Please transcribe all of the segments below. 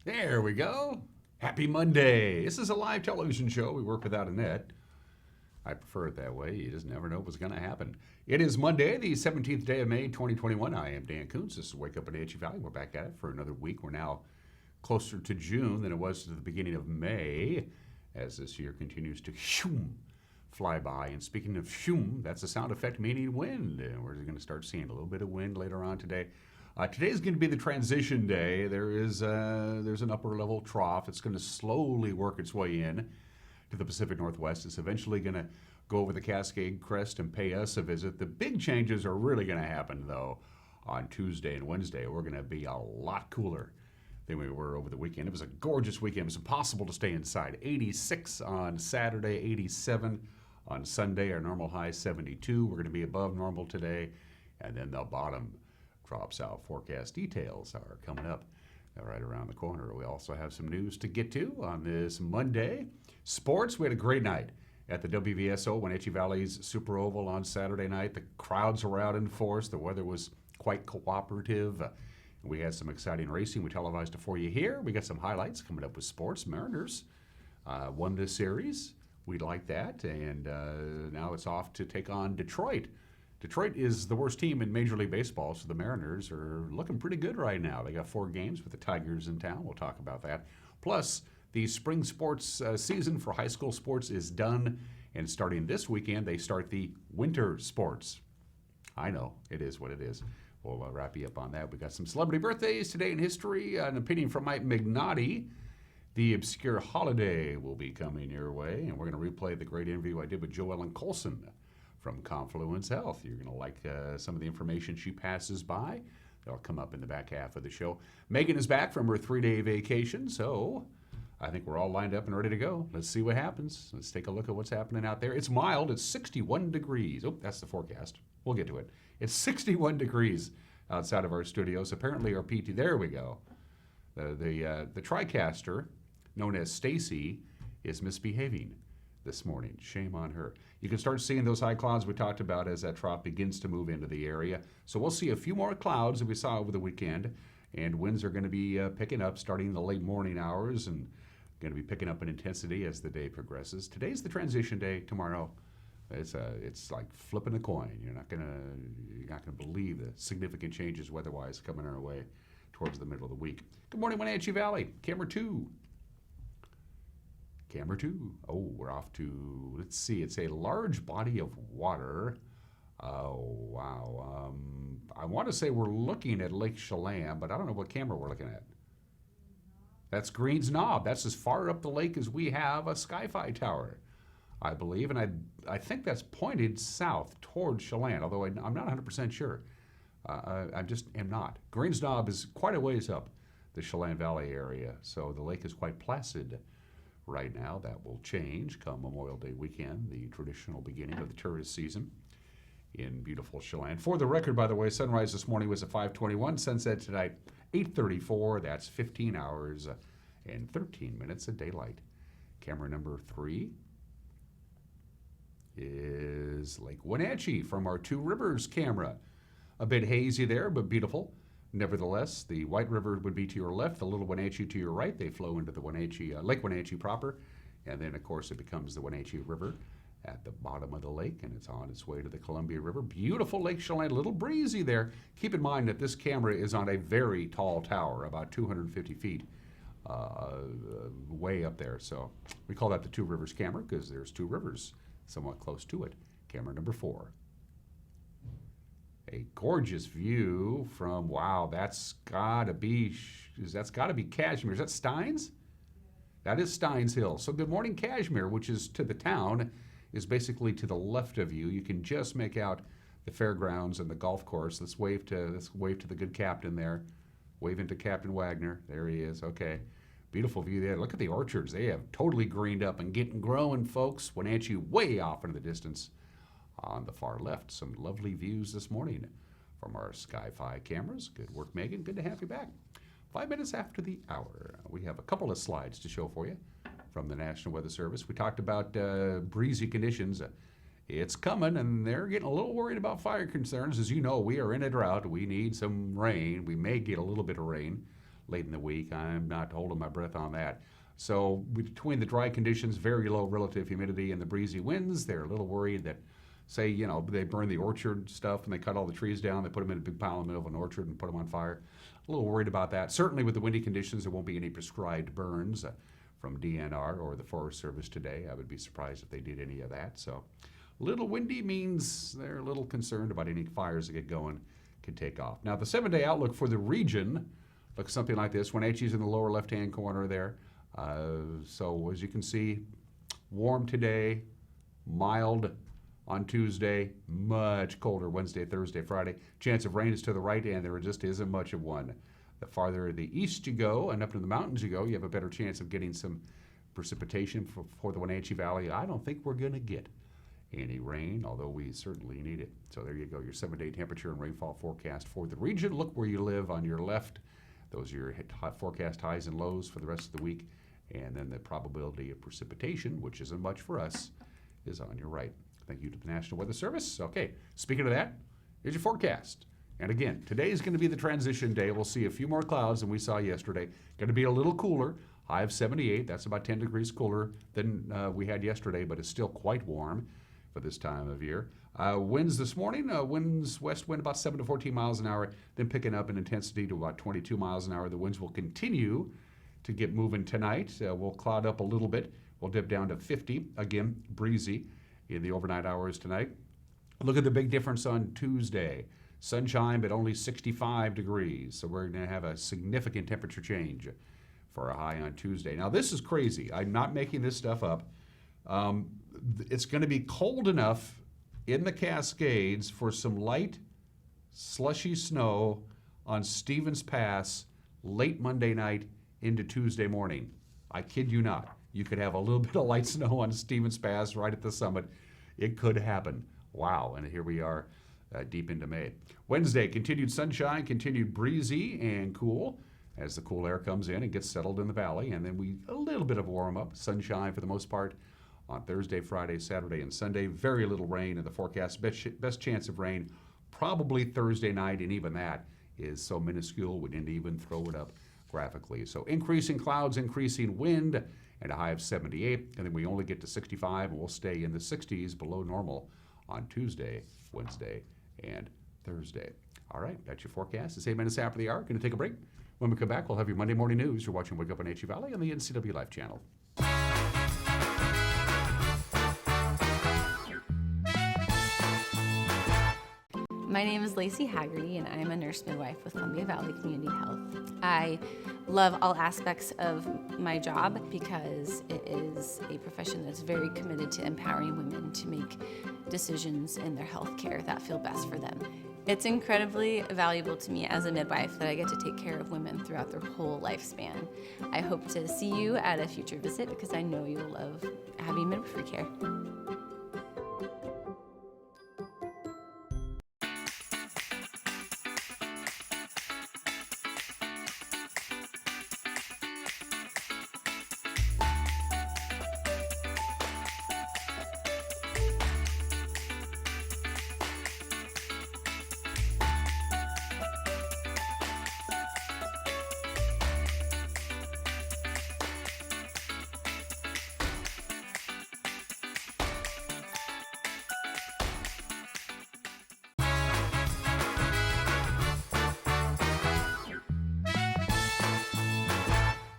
There we go. Happy Monday. This is a live television show. We work without a net. I prefer it that way. You just never know what's going to happen. It is Monday, the 17th day of May, 2021. I am Dan Kuntz. This is Wake Up in Wenatchee Valley. We're back at it for another week. We're now closer to June than it was to the beginning of May as this year continues to fly by. And speaking of that's a sound effect meaning wind. And we're going to start seeing a little bit of wind later on today. Today is going to be the transition day. There's an upper level trough. It's going to slowly work its way in to the Pacific Northwest. It's eventually going to go over the Cascade Crest and pay us a visit. The big changes are really going to happen, though, on Tuesday and Wednesday. We're going to be a lot cooler than we were over the weekend. It was a gorgeous weekend. It was impossible to stay inside. 86 on Saturday, 87 on Sunday. Our normal high 72. We're going to be above normal today, and then the bottom drops out. Forecast details are coming up right around the corner. We also have some news to get to on this Monday. Sports, we had a great night at the WVSO, Wenatchee Valley's Super Oval on Saturday night. The crowds were out in force. The weather was quite cooperative. We had some exciting racing. We televised it for you here. We got some highlights coming up with sports. Mariners won this series. We like that. And now it's off to take on Detroit. Detroit is the worst team in Major League Baseball, so the Mariners are looking pretty good right now. They got 4 games with the Tigers in town. We'll talk about that. Plus, the spring sports season for high school sports is done, and starting this weekend, they start the winter sports. I know, it is what it is. We'll wrap you up on that. We got some celebrity birthdays today in history. An opinion from Mike Mignotti. The obscure holiday will be coming your way, and we're going to replay the great interview I did with Joellen Colson from Confluence Health. You're going to like some of the information she passes by. That'll come up in the back half of the show. Megan is back from her 3-day vacation, so I think we're all lined up and ready to go. Let's see what happens. Let's take a look at what's happening out there. It's mild. It's 61 degrees. Oh, that's the forecast. We'll get to it. It's 61 degrees outside of our studios. Apparently our PT, there we go. The TriCaster, known as Stacy, is misbehaving this morning. Shame on her. You can start seeing those high clouds we talked about as that trough begins to move into the area. So we'll see a few more clouds that we saw over the weekend, and winds are going to be picking up starting in the late morning hours and going to be picking up in intensity as the day progresses. Today's the transition day. Tomorrow, it's like flipping a coin. You're not gonna believe the significant changes weather-wise coming our way towards the middle of the week. Good morning, Wenatchee Valley. Camera 2. Camera 2. Oh, we're off to, let's see, it's a large body of water. Oh, wow. I want to say we're looking at Lake Chelan, but I don't know what camera we're looking at. That's Green's Knob. That's as far up the lake as we have a Sky-Fi tower, I believe. And I think that's pointed south towards Chelan, although I'm not 100% sure. I just am not. Green's Knob is quite a ways up the Chelan Valley area, so the lake is quite placid right now. That will change come Memorial Day weekend, the traditional beginning of the tourist season in beautiful Chelan. For the record, by the way, sunrise this morning was at 5:21. Sunset tonight, 8:34. That's 15 hours and 13 minutes of daylight. Camera number 3 is Lake Wenatchee from our Two Rivers camera. A bit hazy there, but beautiful. Nevertheless, the White River would be to your left, the Little Wenatchee to your right. They flow into the Wenatchee, Lake Wenatchee proper, and then, of course, it becomes the Wenatchee River at the bottom of the lake, and it's on its way to the Columbia River. Beautiful Lake Chelan, a little breezy there. Keep in mind that this camera is on a very tall tower, about 250 feet way up there. So we call that the Two Rivers camera because there's two rivers somewhat close to it. Camera number 4. A gorgeous view from, wow, that's gotta be Cashmere. Is that Steins? That is Steins Hill. So good morning, Cashmere, which is to the town, is basically to the left of you. You can just make out the fairgrounds and the golf course. Let's wave to the good captain there. Wave into Captain Wagner. There he is. Okay. Beautiful view there. Look at the orchards. They have totally greened up and getting growing, folks. Wenatchee way off into the distance. On the far left, some lovely views this morning from our Sky-Fi cameras. Good work, Megan. Good to have you back. 5 minutes after the hour, we have a couple of slides to show for you from the National Weather Service. We talked about breezy conditions. It's coming, and they're getting a little worried about fire concerns. As you know, we are in a drought. We need some rain. We may get a little bit of rain late in the week. I'm not holding my breath on that. So between the dry conditions, very low relative humidity, and the breezy winds, they're a little worried that, say, they burn the orchard stuff and they cut all the trees down, they put them in a big pile in the middle of an orchard and put them on fire. A little worried about that. Certainly with the windy conditions, there won't be any prescribed burns from DNR or the Forest Service today. I would be surprised if they did any of that. So a little windy means they're a little concerned about any fires that get going can take off. Now the 7-day outlook for the region looks something like this. Wenatchee's in the lower left-hand corner there. So as you can see, warm today, mild on Tuesday, much colder Wednesday, Thursday, Friday. Chance of rain is to the right, and there just isn't much of one. The farther to the east you go and up to the mountains you go, you have a better chance of getting some precipitation for the Wenatchee Valley. I don't think we're going to get any rain, although we certainly need it. So there you go, your 7-day temperature and rainfall forecast for the region. Look where you live on your left. Those are your forecast highs and lows for the rest of the week. And then the probability of precipitation, which isn't much for us, is on your right. Thank you to the National Weather Service. Okay, speaking of that, here's your forecast. And again, today is going to be the transition day. We'll see a few more clouds than we saw yesterday. Going to be a little cooler, high of 78. That's about 10 degrees cooler than we had yesterday, but it's still quite warm for this time of year. Winds this morning, west wind about 7 to 14 miles an hour, then picking up in intensity to about 22 miles an hour. The winds will continue to get moving tonight. We'll cloud up a little bit. We'll dip down to 50, again, breezy in the overnight hours tonight. Look at the big difference on Tuesday. Sunshine, but only 65 degrees. So we're going to have a significant temperature change for a high on Tuesday. Now, this is crazy. I'm not making this stuff up. It's going to be cold enough in the Cascades for some light, slushy snow on Stevens Pass late Monday night into Tuesday morning. I kid you not. You could have a little bit of light snow on Stevens Pass right at the summit. It could happen. Wow, and here we are deep into May. Wednesday, continued sunshine, continued breezy and cool as the cool air comes in and gets settled in the valley. And then a little bit of warm up, sunshine for the most part on Thursday, Friday, Saturday, and Sunday. Very little rain in the forecast. Best chance of rain probably Thursday night, and even that is so minuscule we didn't even throw it up graphically. So increasing clouds, increasing wind, and a high of 78. And then we only get to 65, and we'll stay in the 60s below normal on Tuesday, Wednesday, and Thursday. All right, that's your forecast. It's 8 minutes after the hour. Going to take a break. When we come back, we'll have your Monday morning news. You're watching Wake Up Wenatchee Valley on the NCW Life channel. My name is Lacey Haggerty, and I'm a nurse midwife with Columbia Valley Community Health. I love all aspects of my job because it is a profession that's very committed to empowering women to make decisions in their health care that feel best for them. It's incredibly valuable to me as a midwife that I get to take care of women throughout their whole lifespan. I hope to see you at a future visit because I know you'll love having midwifery care.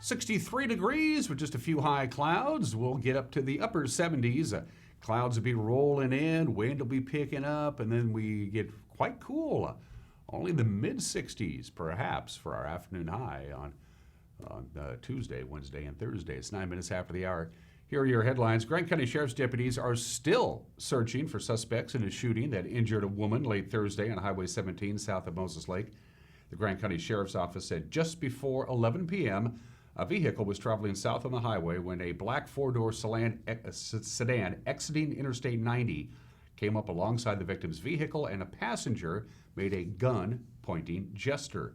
.63 degrees with just a few high clouds. We'll get up to the upper 70s. Clouds will be rolling in, wind will be picking up, and then we get quite cool. Only the mid-60s, perhaps, for our afternoon high on Tuesday, Wednesday, and Thursday. It's 9 minutes after the hour. Here are your headlines. Grant County Sheriff's deputies are still searching for suspects in a shooting that injured a woman late Thursday on Highway 17 south of Moses Lake. The Grant County Sheriff's Office said just before 11 p.m., a vehicle was traveling south on the highway when a black four-door sedan exiting Interstate 90 came up alongside the victim's vehicle, and a passenger made a gun-pointing gesture.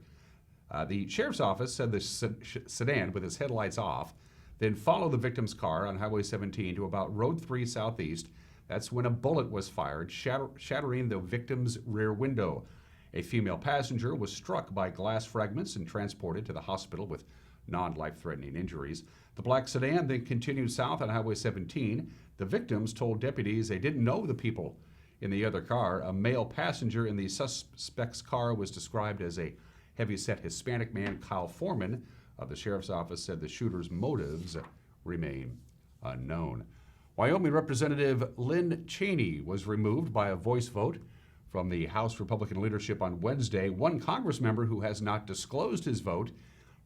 The sheriff's office said the sedan, with its headlights off, then followed the victim's car on Highway 17 to about Road 3 Southeast. That's when a bullet was fired, shattering the victim's rear window. A female passenger was struck by glass fragments and transported to the hospital with non-life-threatening injuries. The black sedan then continued south on Highway 17. The victims told deputies they didn't know the people in the other car. A male passenger in the suspect's car was described as a heavy-set Hispanic man. Kyle Foreman of the sheriff's office said the shooter's motives remain unknown. Wyoming Representative Lynn Cheney was removed by a voice vote from the House Republican leadership on Wednesday. One Congress member who has not disclosed his vote,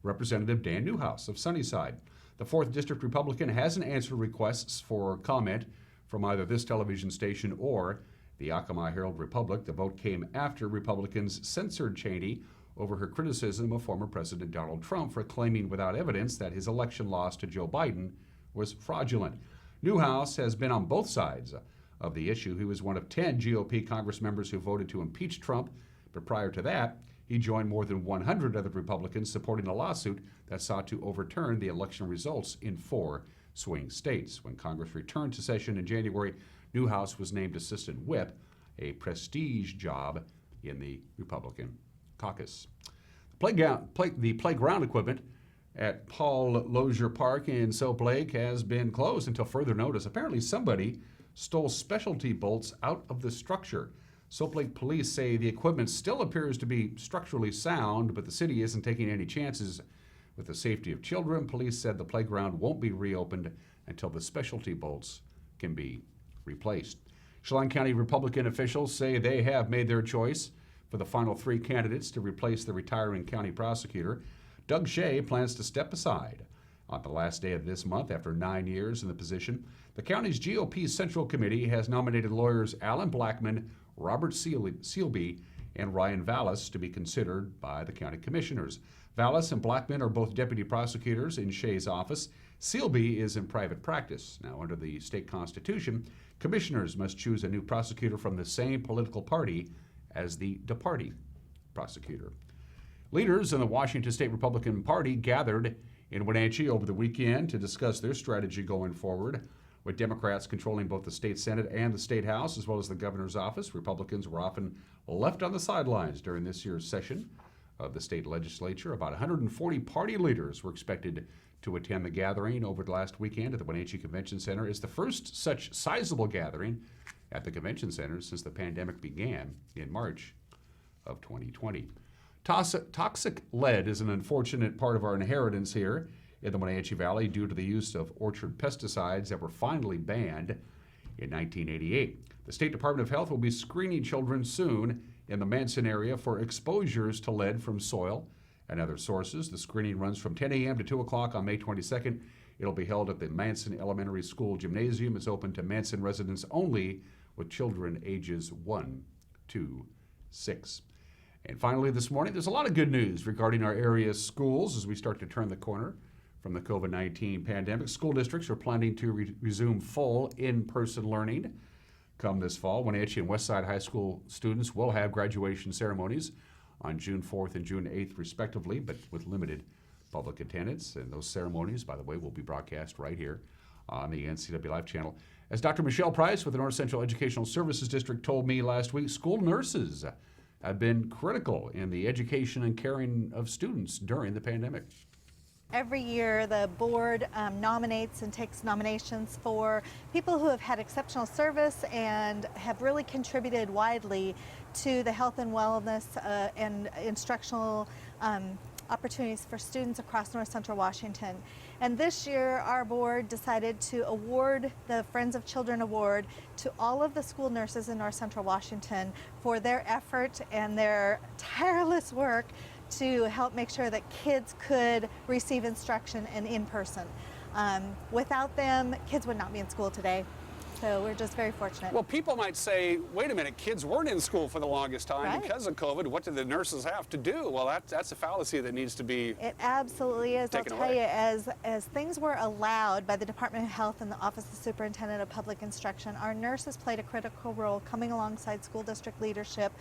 Representative Dan Newhouse of Sunnyside. The 4th District Republican hasn't answered requests for comment from either this television station or the Yakima Herald Republic. The vote came after Republicans censored Cheney over her criticism of former President Donald Trump for claiming without evidence that his election loss to Joe Biden was fraudulent. Newhouse has been on both sides of the issue. He was one of 10 GOP Congress members who voted to impeach Trump, but prior to that, he joined more than 100 other Republicans supporting a lawsuit that sought to overturn the election results in 4 swing states. When Congress returned to session in January, Newhouse was named assistant whip, a prestige job in the Republican caucus. The playground equipment at Paul Lozier Park in Soap Lake has been closed until further notice. Apparently somebody stole specialty bolts out of the structure. Soap Lake police say the equipment still appears to be structurally sound, but the city isn't taking any chances with the safety of children. Police said the playground won't be reopened until the specialty bolts can be replaced. Chelan County Republican officials say they have made their choice for the final 3 candidates to replace the retiring county prosecutor. Doug Shea plans to step aside on the last day of this month after 9 years in the position. The county's GOP Central Committee has nominated lawyers Alan Blackman, Robert Sealby, and Ryan Vallis to be considered by the county commissioners. Vallis and Blackman are both deputy prosecutors in Shea's office. Sealby is in private practice. Now, under the state constitution, commissioners must choose a new prosecutor from the same political party as the departing prosecutor. Leaders in the Washington State Republican Party gathered in Wenatchee over the weekend to discuss their strategy going forward. With Democrats controlling both the state Senate and the state House, as well as the governor's office, Republicans were often left on the sidelines during this year's session of the state legislature. About 140 party leaders were expected to attend the gathering over the last weekend at the Wenatchee Convention Center. It's the first such sizable gathering at the convention center since the pandemic began in March of 2020. Toxic lead is an unfortunate part of our inheritance here in the Wenatchee Valley due to the use of orchard pesticides that were finally banned in 1988. The State Department of Health will be screening children soon in the Manson area for exposures to lead from soil and other sources. The screening runs from 10 a.m. to 2 o'clock on May 22nd. It'll be held at the Manson Elementary School Gymnasium. It's open to Manson residents only with children ages 1 to 6. And finally this morning, there's a lot of good news regarding our area's schools as we start to turn the corner from the COVID-19 pandemic. School districts are planning to resume full in-person learning come this fall. Wenatchee and Westside High School students will have graduation ceremonies on June 4th and June 8th respectively, but with limited public attendance. And those ceremonies, by the way, will be broadcast right here on the NCW Live channel. As Dr. Michelle Price with the North Central Educational Services District told me last week, school nurses have been critical in the education and caring of students during the pandemic. Every year the board nominates and takes nominations for people who have had exceptional service and have really contributed widely to the health and wellness and instructional opportunities for students across North Central Washington. And this year our board decided to award the Friends of Children Award to all of the school nurses in North Central Washington for their effort and their tireless work to help make sure that kids could receive instruction and in person. Without them, kids would not be in school today. So we're just very fortunate. Well, people might say, wait a minute, kids weren't in school for the longest time Right. because of COVID. What did the nurses have to do? Well, that's a fallacy that needs to be It absolutely is. I'll taken tell away. you, as things were allowed by the Department of Health and the Office of the Superintendent of Public Instruction, our nurses played a critical role coming alongside school district leadership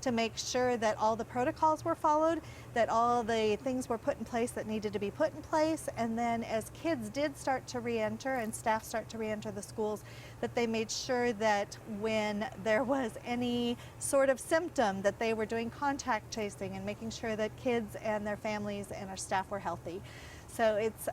to make sure that all the protocols were followed, that all the things were put in place that needed to be put in place. And then as kids did start to re-enter and staff start to re-enter the schools, that they made sure that when there was any sort of symptom that they were doing contact tracing and making sure that kids and their families and our staff were healthy. So it's,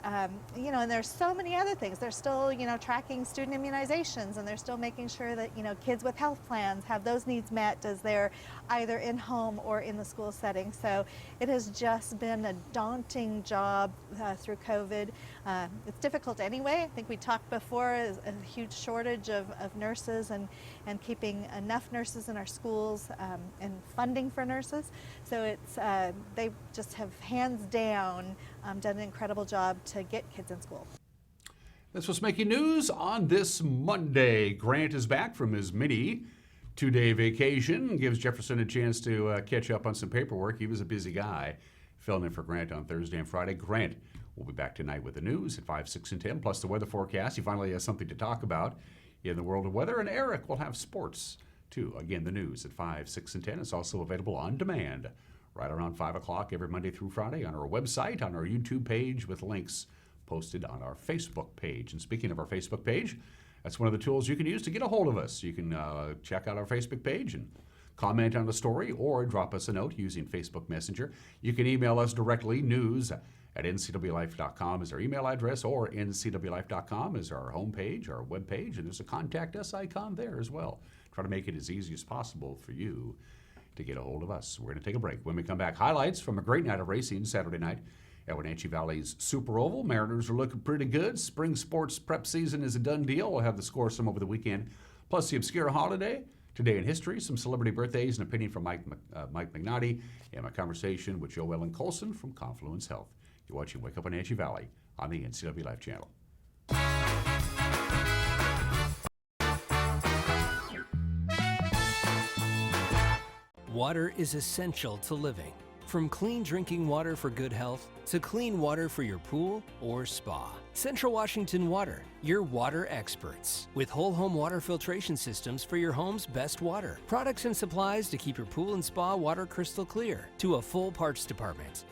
you know, and there's so many other things. They're still, you know, tracking student immunizations, and they're still making sure that, you know, kids with health plans have those needs met as they're either in home or in the school setting. So it has just been a daunting job through COVID. It's difficult anyway. I think we talked before, a huge shortage of nurses and keeping enough nurses in our schools and funding for nurses. So it's, they just have hands down done an incredible job to get kids in school. That's what's making news on this Monday. Grant is back from his mini 2-day vacation. Gives Jefferson a chance to catch up on some paperwork. He was a busy guy filling in for Grant on Thursday and Friday. Grant will be back tonight with the news at 5, 6, and 10, plus the weather forecast. He finally has something to talk about in the world of weather. And Eric will have sports, too. Again, the news at 5, 6, and 10. It's also available on demand right around 5 o'clock every Monday through Friday on our website, on our YouTube page, with links posted on our Facebook page. And speaking of our Facebook page, that's one of the tools you can use to get a hold of us. You can check out our Facebook page and comment on the story, or drop us a note using Facebook Messenger. You can email us directly. news@ncwlife.com is our email address, or ncwlife.com is our homepage, our webpage, and there's a contact us icon there as well. Try to make it as easy as possible for you to get a hold of us. We're going to take a break. When we come back, highlights from a great night of racing Saturday night at Wenatchee Valley's Super Oval. Mariners are looking pretty good. Spring sports prep season is a done deal. We'll have the score some over the weekend, plus the obscure holiday, today in history, some celebrity birthdays, an opinion from Mike McNaughty, and my conversation with Joe Ellen Colson from Confluence Health. You're watching Wake Up Wenatchee Valley on the NCW Life channel. Water is essential to living. From clean drinking water for good health to clean water for your pool or spa. Central Washington Water, your water experts. With whole home water filtration systems for your home's best water. Products and supplies to keep your pool and spa water crystal clear, to a full parts department.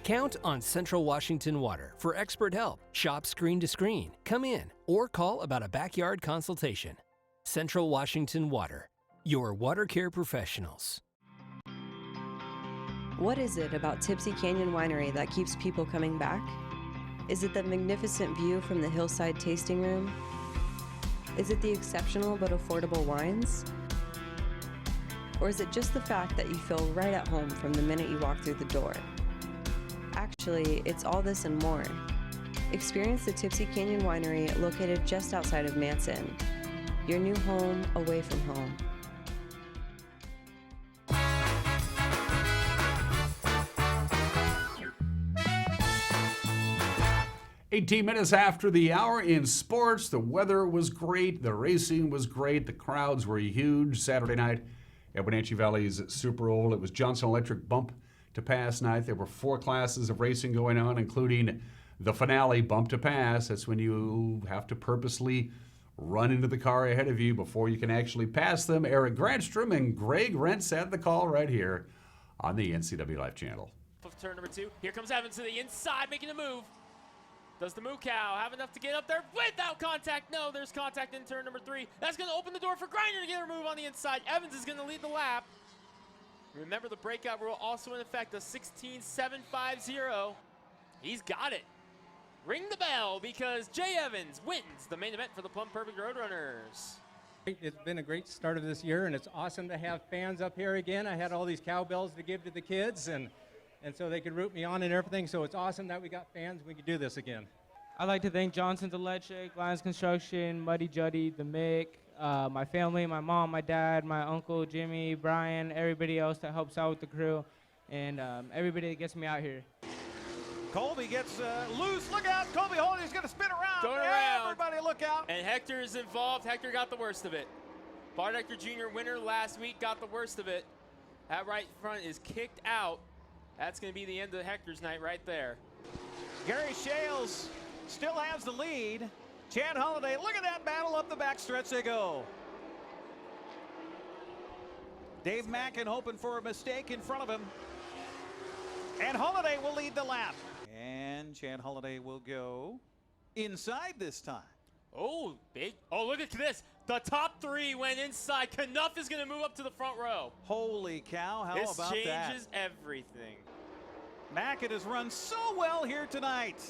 Count on Central Washington Water for expert help. Shop screen to screen, come in, or call about a backyard consultation. Central Washington Water, your water care professionals. What is it about Tipsy Canyon Winery that keeps people coming back? Is it the magnificent view from the hillside tasting room? Is it the exceptional but affordable wines? Or is it just the fact that you feel right at home from the minute you walk through the door? Actually, it's all this and more. Experience the Tipsy Canyon Winery located just outside of Manson. Your new home away from home. 18 minutes after the hour in sports. The weather was great. The racing was great. The crowds were huge Saturday night at Wenatchee Valley's Super Oval. It was Johnson Electric bump to pass night. There were 4 classes of racing going on, including the finale, bump to pass. That's when you have to purposely run into the car ahead of you before you can actually pass them. Eric Grantstrom and Greg Rentz had the call right here on the NCW Life channel. Turn number 2. Here comes Evans to the inside, making a move. Does the Moo Cow have enough to get up there without contact? No, there's contact in turn number 3. That's going to open the door for Griner to get her move on the inside. Evans is going to lead the lap. Remember, the breakout rule also in effect, a 16.750. He's got it. Ring the bell, because Jay Evans wins the main event for the Plum Perfect Roadrunners. It's been a great start of this year, and it's awesome to have fans up here again. I had all these cowbells to give to the kids, and so they could root me on and everything. So it's awesome that we got fans and we could do this again. I'd like to thank Johnson's Electric, Lions Construction, Muddy Juddy, the Mick, my family, my mom, my dad, my uncle, Jimmy, Brian, everybody else that helps out with the crew, and everybody that gets me out here. Colby gets loose. Look out. Colby Holding's going to spin around. Going around. Everybody look out. And Hector is involved. Hector got the worst of it. Bart Hector Jr., winner last week, got the worst of it. That right front is kicked out. That's going to be the end of Hector's night right there. Gary Shales still has the lead. Chad Holliday, look at that battle up the backstretch they go. Dave Mackin hoping for a mistake in front of him. And Holiday will lead the lap. And Chad Holiday will go inside this time. Oh, big. Oh, look at this. The top three went inside. Knuff is going to move up to the front row. Holy cow, how this about that? This changes everything. Mackin has run so well here tonight.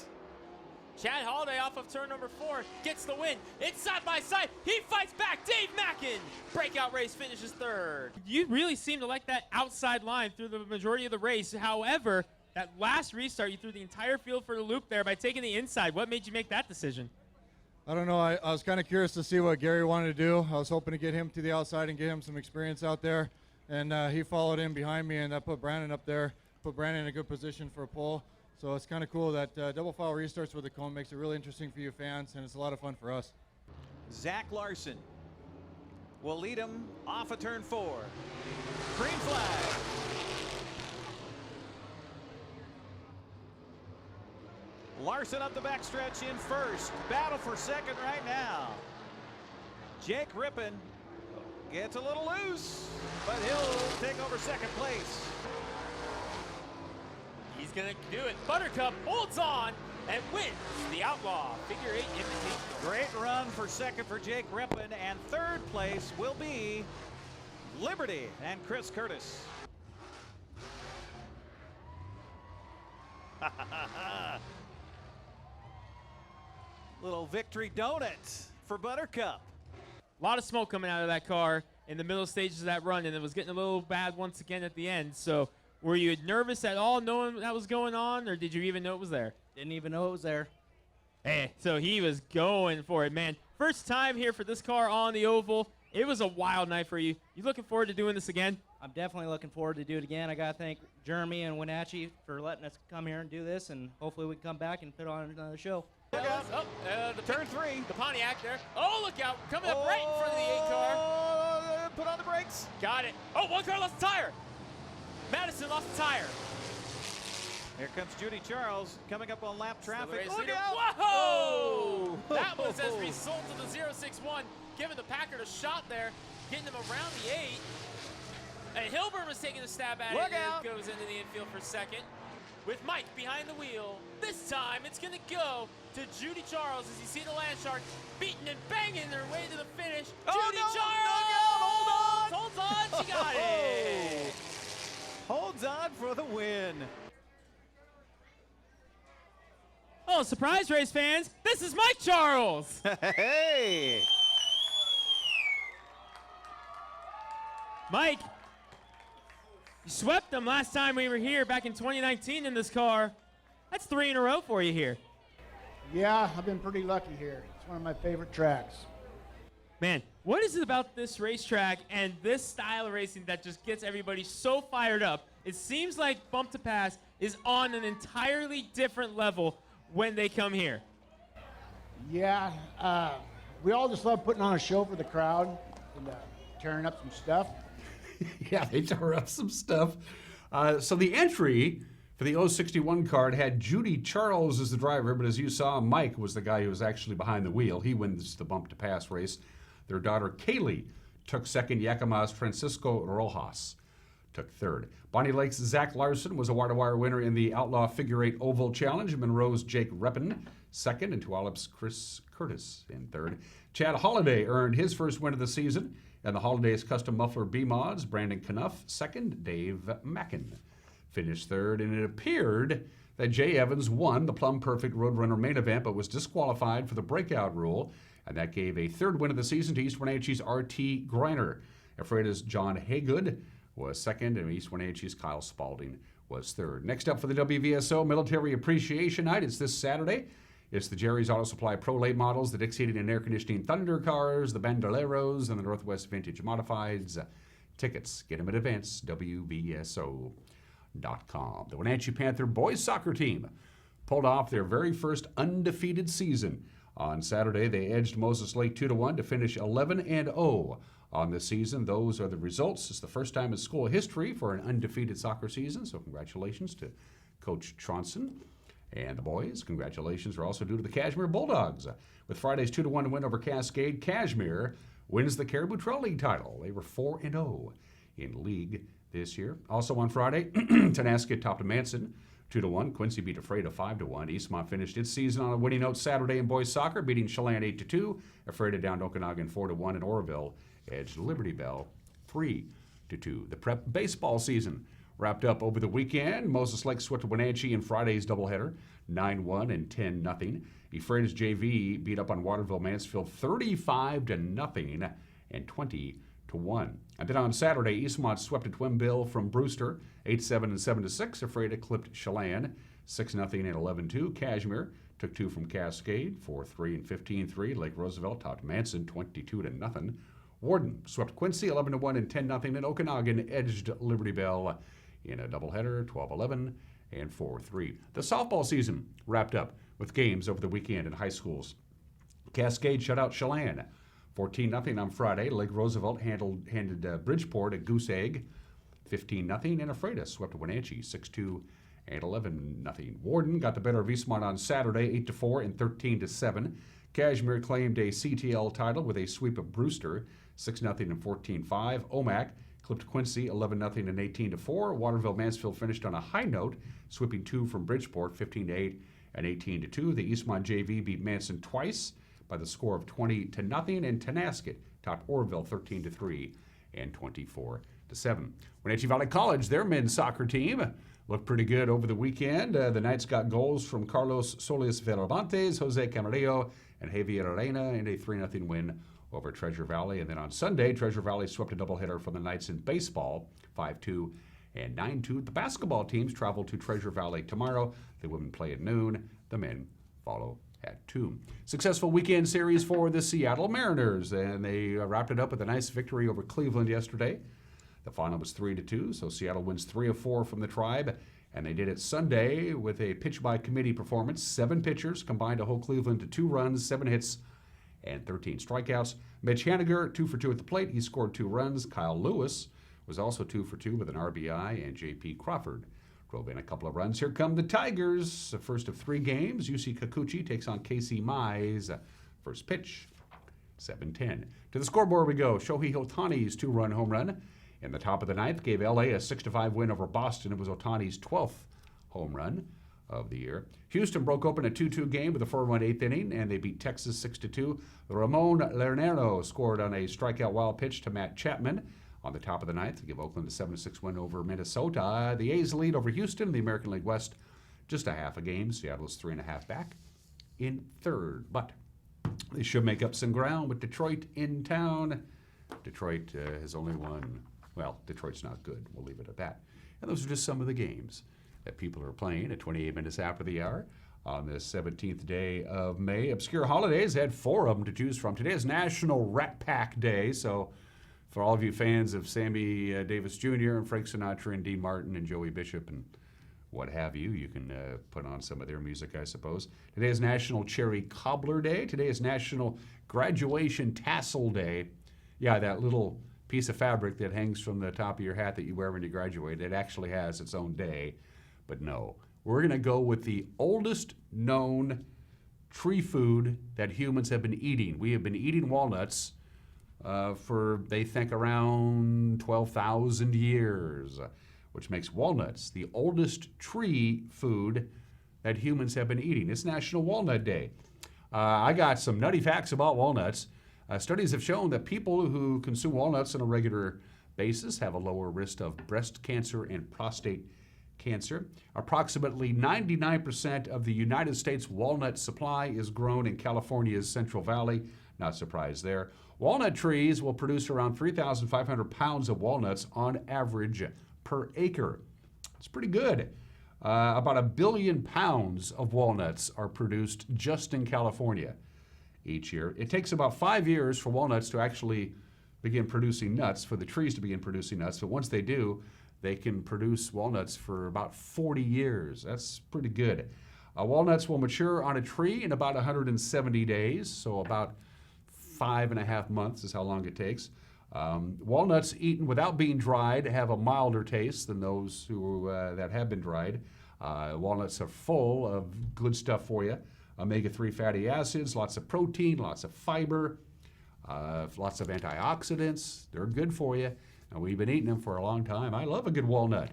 Chad Holiday off of turn number 4 gets the win. It's side by side. He fights back. Dave Mackin. Breakout race finishes 3rd. You really seem to like that outside line through the majority of the race. However, that last restart, you threw the entire field for the loop there by taking the inside. What made you make that decision? I don't know. I was kind of curious to see what Gary wanted to do. I was hoping to get him to the outside and get him some experience out there. And he followed in behind me, and that put Brandon up there, put Brandon in a good position for a pole. So it's kind of cool that double file restarts with the cone makes it really interesting for you fans, and it's a lot of fun for us. Zach Larson will lead him off of turn 4. Green flag. Larson up the backstretch in first. Battle for second right now. Jake Rippon gets a little loose, but he'll take over second place. He's going to do it. Buttercup holds on and wins the Outlaw Figure 8 Invitational. Great run for second for Jake Rippon, and third place will be Liberty and Chris Curtis. Little victory donut for Buttercup. A lot of smoke coming out of that car in the middle stages of that run, and it was getting a little bad once again at the end. So were you nervous at all knowing that was going on, or did you even know it was there? Didn't even know it was there. Hey, so he was going for it, man. First time here for this car on the oval. It was a wild night for you. You looking forward to doing this again? I'm definitely looking forward to do it again. I got to thank Jeremy and Wenatchee for letting us come here and do this, and hopefully we can come back and put on another show. Look out. Turn 3. The Pontiac there. Oh, look out. Coming up right in front of the 8 car. Put on the brakes. Got it. Oh, one car lost a tire. Madison lost a tire. Here comes Judy Charles coming up on lap traffic. Look leader. out. Whoa! That was as a result of the 061, giving the Packard a shot there, getting him around the 8. And Hilburn was taking a stab at Look it. out. It goes into the infield for second. With Mike behind the wheel. This time it's going to go to Judy Charles as you see the Land Sharks beating and banging their way to the finish. Judy Charles! Holds on, she got it! Holds on for the win. Oh, surprise race fans, this is Mike Charles! Hey! Mike, you swept them last time we were here back in 2019 in this car. That's 3 in a row for you here. Yeah, I've been pretty lucky here. It's one of my favorite tracks. Man, what is it about this racetrack and this style of racing that just gets everybody so fired up? It seems like Bump to Pass is on an entirely different level when they come here. Yeah, we all just love putting on a show for the crowd and tearing up some stuff. Yeah, they tore up some stuff. So the entry for the 061 card had Judy Charles as the driver, but as you saw, Mike was the guy who was actually behind the wheel. He wins the Bump to Pass race. Their daughter, Kaylee, took second. Yakima's Francisco Rojas took third. Bonnie Lake's Zach Larson was a wire-to-wire winner in the Outlaw Figure 8 Oval Challenge. Monroe's Jake Rippon second, and Tuolip's Chris Curtis in third. Chad Holiday earned his first win of the season, and the Holiday's Custom Muffler B-Mods. Brandon Knuff second. Dave Mackin finished third, and it appeared that Jay Evans won the Plum Perfect Roadrunner main event, but was disqualified for the breakout rule, and that gave a third win of the season to East Wenatchee's R.T. Griner. Ephrata's John Haygood was second, and East Wenatchee's Kyle Spalding was third. Next up for the WVSO Military Appreciation Night, it's this Saturday. It's the Jerry's Auto Supply Pro Late models, the Dix Heating and Air Conditioning Thunder cars, the Bandoleros, and the Northwest Vintage Modifieds. Tickets, get them at events, WVSO.com. The Wenatchee Panther boys soccer team pulled off their very first undefeated season. On Saturday, they edged Moses Lake 2-1 to finish 11-0 on the season. Those are the results. It's the first time in school history for an undefeated soccer season, so congratulations to Coach Tronson. And the boys, congratulations are also due to the Cashmere Bulldogs. With Friday's 2-1 win over Cascade, Cashmere wins the Caribou Trail League title. They were 4-0 in league this year. Also on Friday, Tenasket topped Manson 2-1. Quincy beat Ephrata 5-1. Eastmont finished its season on a winning note Saturday in boys soccer, beating Chelan 8-2. Ephrata downed Okanagan 4-1, and Oroville edged Liberty Bell 3-2. The prep baseball season wrapped up over the weekend. Moses Lake swept Wenatchee in Friday's doubleheader, 9-1 and 10-0. Ephrata's JV beat up on Waterville Mansfield 35-0 and 20-1. And then on Saturday, Eastmont swept a twin bill from Brewster, 8-7 and 7-6. Ephrata clipped Chelan 6-0 and 11-2. Cashmere took 2 from Cascade, 4-3 and 15-3. Lake Roosevelt topped Manson 22-0. Warden swept Quincy 11-1 and 10-0, and Okanagan edged Liberty Bell in a doubleheader, 12-11 and 4-3. The softball season wrapped up with games over the weekend in high schools. Cascade shut out Chelan 14-0 on Friday. Lake Roosevelt handed Bridgeport a goose egg, 15-0, and Ephrata swept Wenatchee 6-2 and 11-0. Warden got the better of Eastmont on Saturday, 8-4 and 13-7. Cashmere claimed a CTL title with a sweep of Brewster, 6-0 and 14-5. Omak clipped Quincy 11-0 and 18-4. Waterville Mansfield finished on a high note, sweeping 2 from Bridgeport, 15-8 and 18-2. The Eastmont JV beat Manson twice by the score of 20-0, and Tenasket topped Oroville 13-3 and 24-7. Wenatchee Valley College, their men's soccer team, looked pretty good over the weekend. The Knights got goals from Carlos Solis Verabantes, Jose Camarillo, and Javier Arena in a 3-0 win over Treasure Valley. And then on Sunday, Treasure Valley swept a doubleheader for the Knights in baseball, 5-2 and 9-2. The basketball teams travel to Treasure Valley tomorrow. The women play at noon. The men follow at 2. Successful weekend series for the Seattle Mariners, and they wrapped it up with a nice victory over Cleveland yesterday. The final was 3-2, so Seattle wins 3 of 4 from the Tribe, and they did it Sunday with a pitch-by-committee performance. 7 pitchers combined to hold Cleveland to 2 runs, 7 hits, and 13 strikeouts. Mitch Haniger, 2 for 2 at the plate. He scored 2 runs. Kyle Lewis was also 2 for 2 with an RBI, and J.P. Crawford drove in a couple of runs. Here come the Tigers. The first of 3 games. UC Kikuchi takes on KC Maids. First pitch, 7:10. To the scoreboard we go. Shohei Ohtani's 2-run home run in the top of the 9th gave LA a 6-5 win over Boston. It was Ohtani's 12th home run of the year. Houston broke open a 2-2 game with a 4-run 8th inning, and they beat Texas 6-2. Ramon Lernero scored on a strikeout wild pitch to Matt Chapman on the top of the 9th to give Oakland a 7-6 win over Minnesota. The A's lead over Houston in the American League West just a half a game. Seattle is 3.5 back in 3rd, but they should make up some ground with Detroit in town. Detroit has only won, well, Detroit's not good. We'll leave it at that. And those are just some of the games that people are playing at 28 minutes after the hour on this 17th day of May. Obscure holidays, had 4 of them to choose from. Today is National Rat Pack Day, so for all of you fans of Sammy Davis Jr. and Frank Sinatra and Dean Martin and Joey Bishop and what have you, you can put on some of their music, I suppose. Today is National Cherry Cobbler Day. Today is National Graduation Tassel Day. Yeah, that little piece of fabric that hangs from the top of your hat that you wear when you graduate. It actually has its own day. But no, we're going to go with the oldest known tree food that humans have been eating. We have been eating walnuts for, they think, around 12,000 years, which makes walnuts the oldest tree food that humans have been eating. It's National Walnut Day. I got some nutty facts about walnuts. Studies have shown that people who consume walnuts on a regular basis have a lower risk of breast cancer and prostate cancer. Approximately 99% of the United States walnut supply is grown in California's Central Valley. Not surprised there. Walnut trees will produce around 3,500 pounds of walnuts on average per acre. It's pretty good. About 1 billion pounds of walnuts are produced just in California each year. It takes about 5 years for walnuts to actually begin producing nuts, for the trees to begin producing nuts, but once they do, they can produce walnuts for about 40 years. That's pretty good. Walnuts will mature on a tree in about 170 days, so about 5.5 months is how long it takes. Walnuts eaten without being dried have a milder taste than those who that have been dried. Walnuts are full of good stuff for you. Omega-3 fatty acids, lots of protein, lots of fiber, lots of antioxidants. They're good for you. And we've been eating them for a long time. I love a good walnut.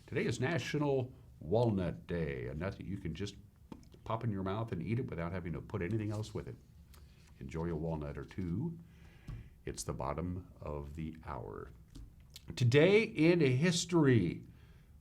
Today is National Walnut Day, a nut that you can just pop in your mouth and eat it without having to put anything else with it. Enjoy a walnut or two. It's the bottom of the hour. Today in history,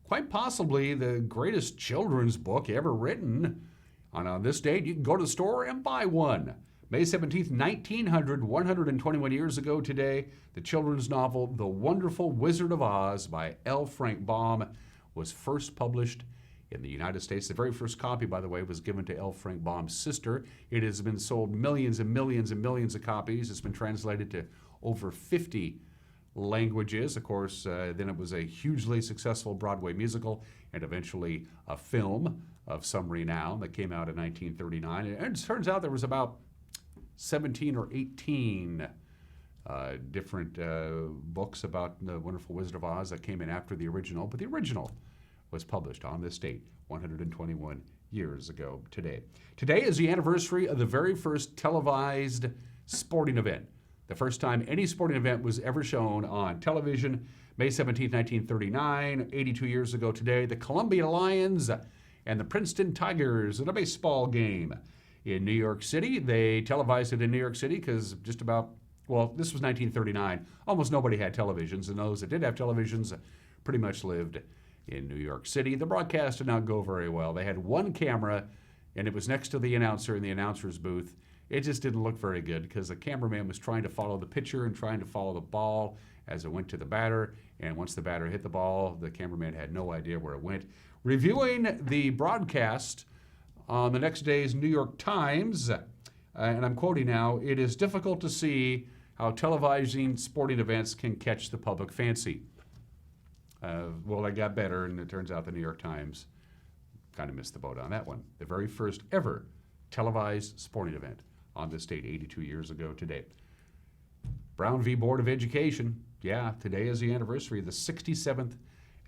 quite possibly the greatest children's book ever written. On this date, you can go to the store and buy one. May 17th, 1900, 121 years ago today, the children's novel The Wonderful Wizard of Oz by L. Frank Baum was first published in the United States. The very first copy, by the way, was given to L. Frank Baum's sister. It has been sold millions and millions and millions of copies. It's been translated to over 50 languages. Of course, then it was a hugely successful Broadway musical and eventually a film of some renown that came out in 1939. And it turns out there was about 17 or 18 different books about The Wonderful Wizard of Oz that came in after the original, but the original was published on this date 121 years ago today. Today is the anniversary of the very first televised sporting event. The first time any sporting event was ever shown on television, May 17, 1939, 82 years ago today, the Columbia Lions and the Princeton Tigers in a baseball game in New York City. They televised it in New York City because this was 1939. Almost nobody had televisions, and those that did have televisions pretty much lived in New York City. The broadcast did not go very well. They had one camera, and it was next to the announcer in the announcer's booth. It just didn't look very good because the cameraman was trying to follow the pitcher and trying to follow the ball as it went to the batter. And once the batter hit the ball, the cameraman had no idea where it went. Reviewing the broadcast on the next day's New York Times, and I'm quoting now, "It is difficult to see how televising sporting events can catch the public fancy." Well, they got better, and it turns out the New York Times kind of missed the boat on that one. The very first ever televised sporting event on this date, 82 years ago today. Brown v. Board of Education. Yeah, today is the anniversary, the 67th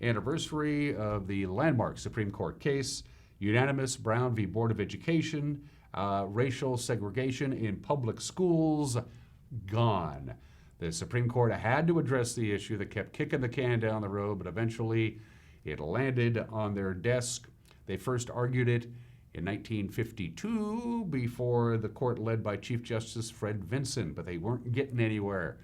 anniversary of the landmark Supreme Court case. Unanimous Brown v. Board of Education. Racial segregation in public schools gone. The Supreme Court had to address the issue that kept kicking the can down the road, but eventually it landed on their desk. They first argued it in 1952 before the court led by Chief Justice Fred Vinson, but they weren't getting anywhere.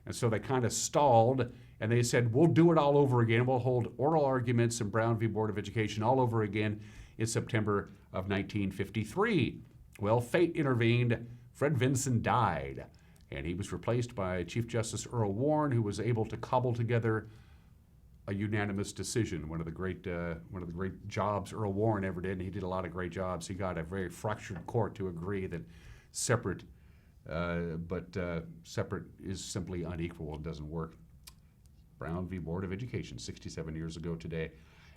And so they kind of stalled, and they said, we'll do it all over again. We'll hold oral arguments in Brown v. Board of Education all over again in September of 1953. Well, fate intervened. Fred Vinson died, and he was replaced by Chief Justice Earl Warren, who was able to cobble together a unanimous decision. One of the great jobs Earl Warren ever did, and he did a lot of great jobs. He got a very fractured court to agree that separate is simply unequal and doesn't work. Brown v. Board of Education, 67 years ago today.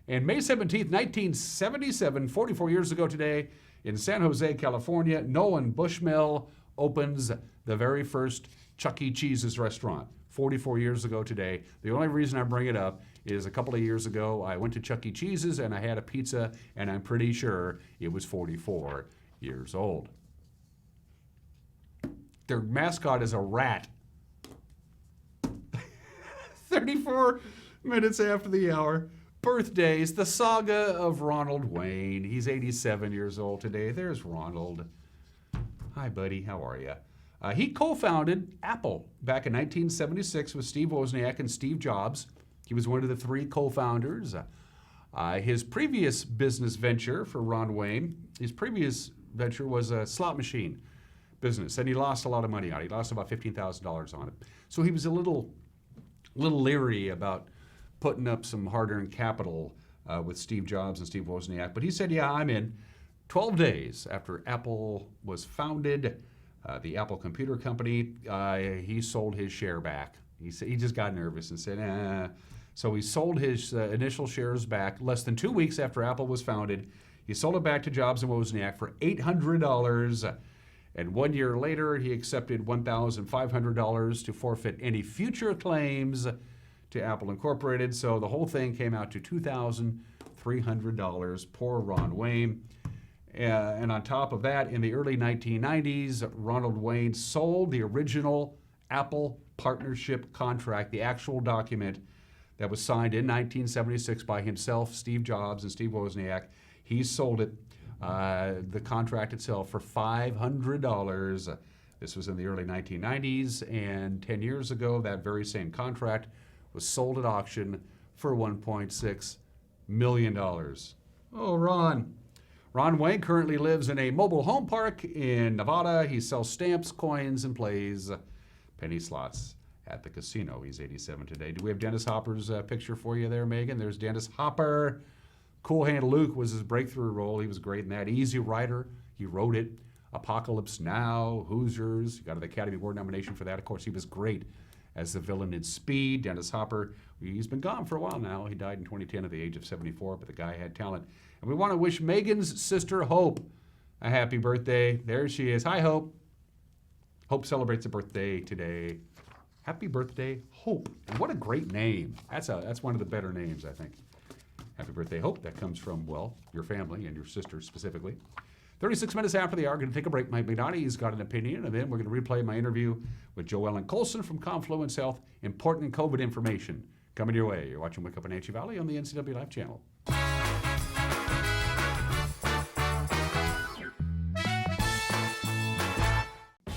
And May 17th, 1977, 44 years ago today, in San Jose, California, Nolan Bushnell opens the very first Chuck E. Cheese's restaurant. 44 years ago today. The only reason I bring it up is a couple of years ago, I went to Chuck E. Cheese's and I had a pizza, and I'm pretty sure it was 44 years old. Their mascot is a rat. 34 minutes after the hour. Birthdays, the saga of Ronald Wayne. He's 87 years old today. There's Ronald. Hi, buddy. How are you? He co-founded Apple back in 1976 with Steve Wozniak and Steve Jobs. He was one of the three co-founders. His previous business venture for Ron Wayne, his previous venture was a slot machine business, and he lost a lot of money on it. He lost about $15,000 on it. So he was a little leery about putting up some hard-earned capital with Steve Jobs and Steve Wozniak. But he said, yeah, I'm in. 12 days after Apple was founded, the Apple Computer Company, he sold his share back. He just got nervous and said, So he sold his initial shares back less than 2 weeks after Apple was founded. He sold it back to Jobs and Wozniak for $800. And 1 year later, he accepted $1,500 to forfeit any future claims to Apple Incorporated. So the whole thing came out to $2,300. Poor Ron Wayne. And on top of that, in the early 1990s, Ronald Wayne sold the original Apple partnership contract, the actual document that was signed in 1976 by himself, Steve Jobs, and Steve Wozniak. He sold it, the contract itself, for $500. This was in the early 1990s, and 10 years ago, that very same contract was sold at auction for $1.6 million. Oh, Ron. Ron Wayne currently lives in a mobile home park in Nevada. He sells stamps, coins, and plays penny slots at the casino. He's 87 today. Do we have Dennis Hopper's picture for you there, Megan? There's Dennis Hopper. Cool Hand Luke was his breakthrough role. He was great in that. Easy Rider, he wrote it. Apocalypse Now, Hoosiers, got an Academy Award nomination for that. Of course, he was great as the villain in Speed. Dennis Hopper, he's been gone for a while now. He died in 2010 at the age of 74, but the guy had talent. And we want to wish Megan's sister, Hope, a happy birthday. There she is. Hi, Hope. Hope celebrates a birthday today. Happy birthday, Hope. And what a great name. That's one of the better names, I think. Happy birthday, Hope. That comes from, well, your family and your sister specifically. 36 minutes after the hour, going to take a break. Mike McDonough's got an opinion, and then we're going to replay my interview with Joellen Colson from Confluence Health. Important COVID information coming your way. You're watching Wake Up Wenatchee Valley on the NCW Live channel.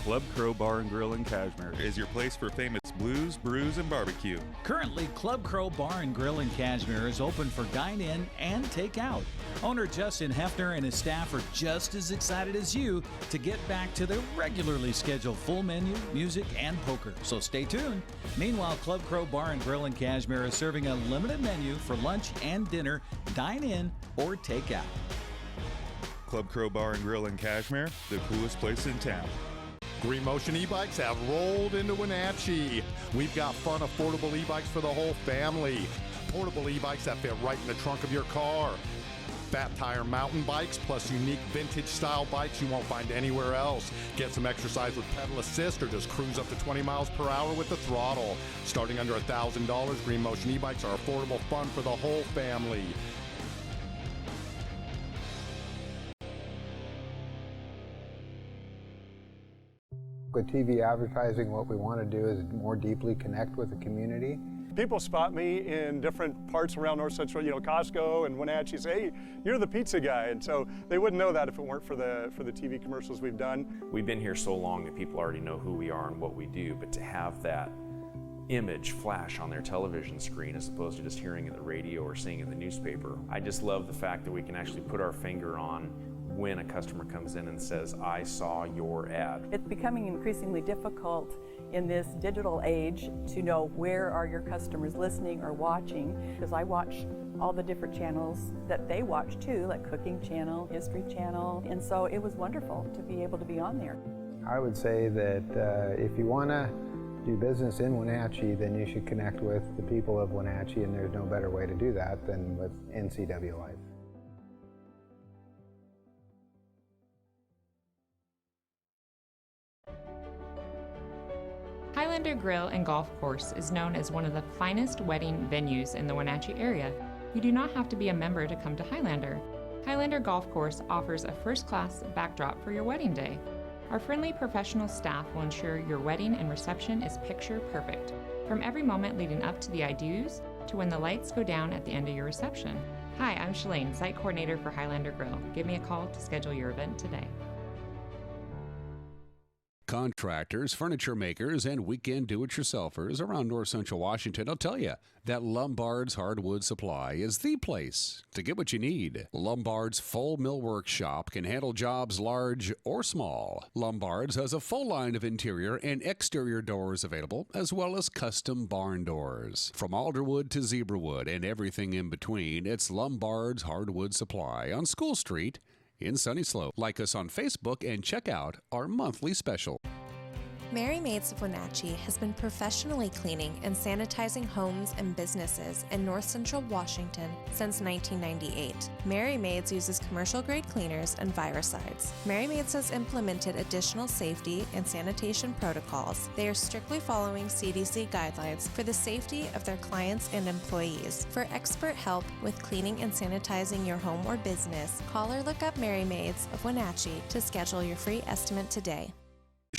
Club Crow Bar and Grill in Cashmere is your place for famous blues, brews, and barbecue. Currently, Club Crow Bar and Grill in Cashmere is open for dine-in and take-out. Owner Justin Hefner and his staff are just as excited as you to get back to their regularly scheduled full menu, music, and poker. So stay tuned. Meanwhile, Club Crow Bar and Grill in Cashmere is serving a limited menu for lunch and dinner, dine-in or take-out. Club Crow Bar and Grill in Cashmere, the coolest place in town. Green Motion e-bikes have rolled into Wenatchee. We've got fun, affordable e-bikes for the whole family. Portable e-bikes that fit right in the trunk of your car. Fat tire mountain bikes plus unique vintage style bikes you won't find anywhere else. Get some exercise with pedal assist or just cruise up to 20 miles per hour with the throttle. Starting under $1,000, Green Motion e-bikes are affordable fun for the whole family. With TV advertising, what we want to do is more deeply connect with the community. People spot me in different parts around North Central, Costco and Wenatchee, say, hey, you're the pizza guy. And so they wouldn't know that if it weren't for the TV commercials we've done. We've been here so long that people already know who we are and what we do, but to have that image flash on their television screen as opposed to just hearing it in the radio or seeing it in the newspaper, I just love the fact that we can actually put our finger on when a customer comes in and says, I saw your ad. It's becoming increasingly difficult in this digital age to know where are your customers listening or watching, because I watch all the different channels that they watch too, like Cooking Channel, History Channel, and so it was wonderful to be able to be on there. I would say that if you want to do business in Wenatchee, then you should connect with the people of Wenatchee, and there's no better way to do that than with NCW Live. Highlander Grill and Golf Course is known as one of the finest wedding venues in the Wenatchee area. You do not have to be a member to come to Highlander. Highlander Golf Course offers a first-class backdrop for your wedding day. Our friendly professional staff will ensure your wedding and reception is picture perfect, from every moment leading up to the I do's to when the lights go down at the end of your reception. Hi, I'm Shalane, site coordinator for Highlander Grill. Give me a call to schedule your event today. Contractors, furniture makers, and weekend do-it-yourselfers around North Central Washington will tell you that Lombard's Hardwood Supply is the place to get what you need. Lombard's full millwork shop can handle jobs large or small. Lombard's has a full line of interior and exterior doors available, as well as custom barn doors. From alderwood to zebrawood and everything in between, it's Lombard's Hardwood Supply on School Street in Sunny Slope. Like us on Facebook and check out our monthly special. Maids of Wenatchee has been professionally cleaning and sanitizing homes and businesses in North Central Washington since 1998. Maids uses commercial-grade cleaners and viricides. Maids has implemented additional safety and sanitation protocols. They are strictly following CDC guidelines for the safety of their clients and employees. For expert help with cleaning and sanitizing your home or business, call or look up Maids of Wenatchee to schedule your free estimate today.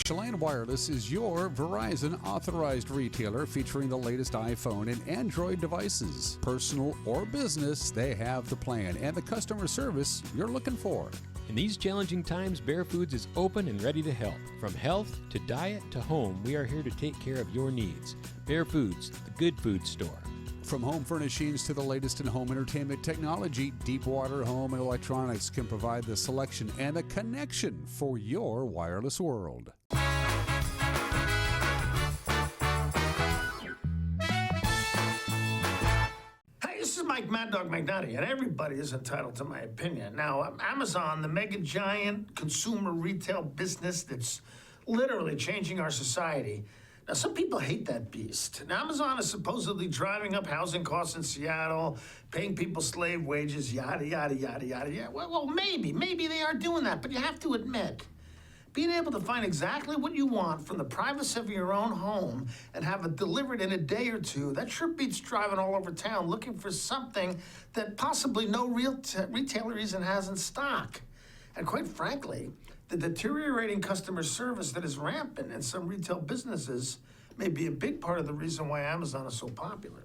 Chelan Wireless is your Verizon authorized retailer featuring the latest iPhone and Android devices. Personal or business, they have the plan and the customer service you're looking for. In these challenging times, Bear Foods is open and ready to help. From health to diet to home, we are here to take care of your needs. Bear Foods, the good food store. From home furnishings to the latest in home entertainment technology, Deepwater Home and Electronics can provide the selection and the connection for your wireless world. Hey, this is Mike Mad Dog Magnotti, and everybody is entitled to my opinion. Now, Amazon, the mega giant consumer retail business that's literally changing our society. Now, some people hate that beast. Now, Amazon is supposedly driving up housing costs in Seattle, paying people slave wages, yada, yada, yada, yada, yada. Well, maybe they are doing that, but you have to admit, being able to find exactly what you want from the privacy of your own home and have it delivered in a day or two, that sure beats driving all over town looking for something that possibly no retailer even has in stock. And quite frankly, the deteriorating customer service that is rampant in some retail businesses may be a big part of the reason why Amazon is so popular.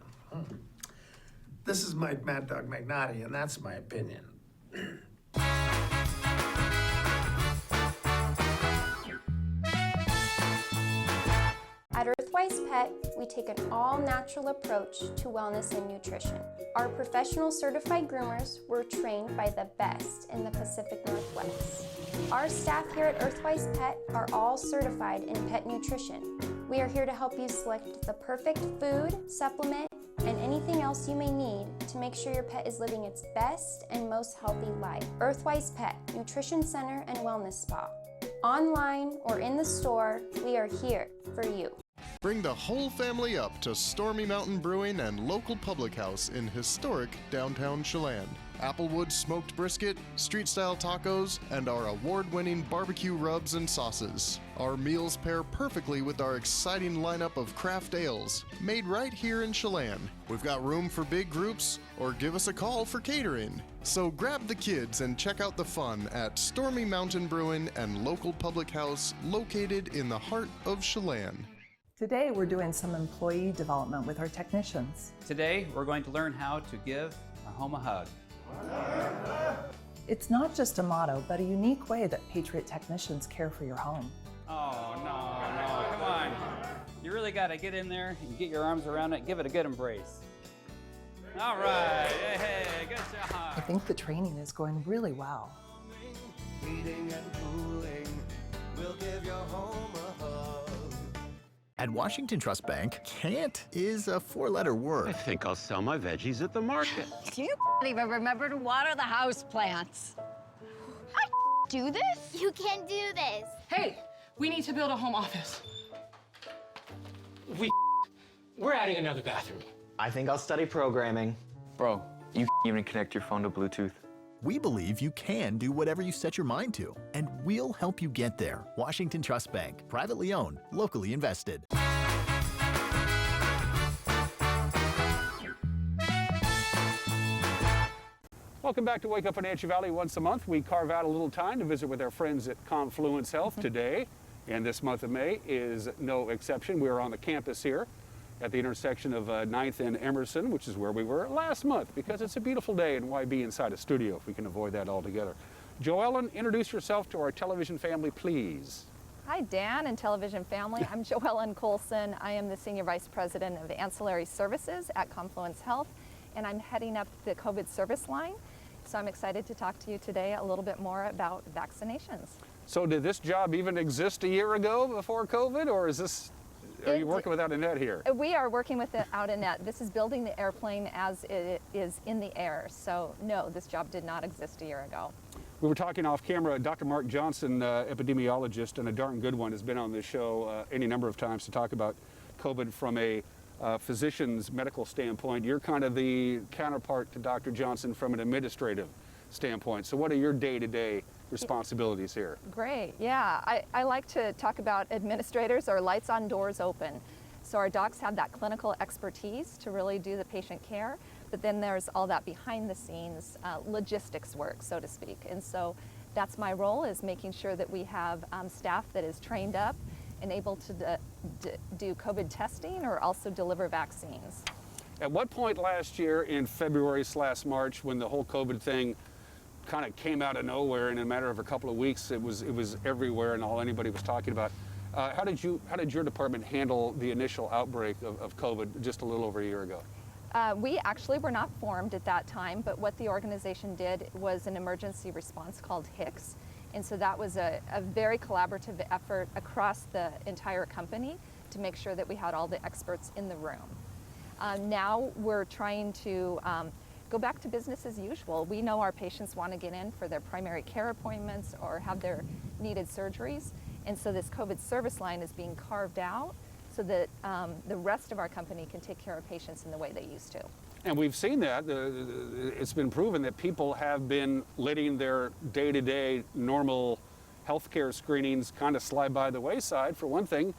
This is Mike Mad Dog Magnotti, and that's my opinion. At Earthwise Pet, we take an all-natural approach to wellness and nutrition. Our professional certified groomers were trained by the best in the Pacific Northwest. Our staff here at Earthwise Pet are all certified in pet nutrition. We are here to help you select the perfect food, supplement, and anything else you may need to make sure your pet is living its best and most healthy life. Earthwise Pet, Nutrition Center and Wellness Spa. Online or in the store, we are here for you. Bring the whole family up to Stormy Mountain Brewing and local public house in historic downtown Chelan. Applewood smoked brisket, street-style tacos, and our award-winning barbecue rubs and sauces. Our meals pair perfectly with our exciting lineup of craft ales, made right here in Chelan. We've got room for big groups, or give us a call for catering. So grab the kids and check out the fun at Stormy Mountain Brewing and local public house located in the heart of Chelan. Today we're doing some employee development with our technicians. Today we're going to learn how to give our home a hug. It's not just a motto, but a unique way that Patriot technicians care for your home. Oh, no, come on. You really got to get in there and get your arms around it, give it a good embrace. All right, hey, good job. I think the training is going really well. Heating and cooling will give your home a hug. At Washington Trust Bank, can't is a four-letter word. I think I'll sell my veggies at the market. Do you even remember to water the house plants? I do this? You can do this. Hey, we need to build a home office. We're adding another bathroom. I think I'll study programming. Bro, you even connect your phone to Bluetooth. We believe you can do whatever you set your mind to, and we'll help you get there. Washington Trust Bank, privately owned, locally invested. Welcome back to Wake Up Wenatchee Valley. Once a month, we carve out a little time to visit with our friends at Confluence Health today. And this month of May is no exception. We are on the campus here at the intersection of 9th and Emerson, which is where we were last month, because it's a beautiful day, and why be inside a studio if we can avoid that altogether. Joellen, introduce yourself to our television family, please. Hi, Dan and television family. I'm Joellen Colson. I am the Senior Vice President of Ancillary Services at Confluence Health, and I'm heading up the COVID service line. So I'm excited to talk to you today a little bit more about vaccinations. So did this job even exist a year ago before COVID, or is this... Are you working without a net here? We are working without a net. This is building the airplane as it is in the air. So no, this job did not exist a year ago. We were talking off camera. Dr. Mark Johnson, epidemiologist and a darn good one, has been on this show any number of times to talk about COVID from a physician's medical standpoint. You're kind of the counterpart to Dr. Johnson from an administrative standpoint. So what are your day-to-day responsibilities here? Great, yeah. I like to talk about administrators or lights on, doors open. So our docs have that clinical expertise to really do the patient care, but then there's all that behind the scenes logistics work, so to speak. And so that's my role, is making sure that we have staff that is trained up and able to do COVID testing or also deliver vaccines. At what point last year in February/March, when the whole COVID thing kind of came out of nowhere, and in a matter of a couple of weeks, it was everywhere and all anybody was talking about, how did your department handle the initial outbreak of COVID just a little over a year ago? We actually were not formed at that time, but what the organization did was an emergency response called HICS. And so that was a very collaborative effort across the entire company to make sure that we had all the experts in the room. Now we're trying to go back to business as usual. We know our patients want to get in for their primary care appointments or have their needed surgeries. And so this COVID service line is being carved out so that the rest of our company can take care of patients in the way they used to. And we've seen that. It's been proven that people have been letting their day-to-day normal healthcare screenings kind of slide by the wayside. For one thing,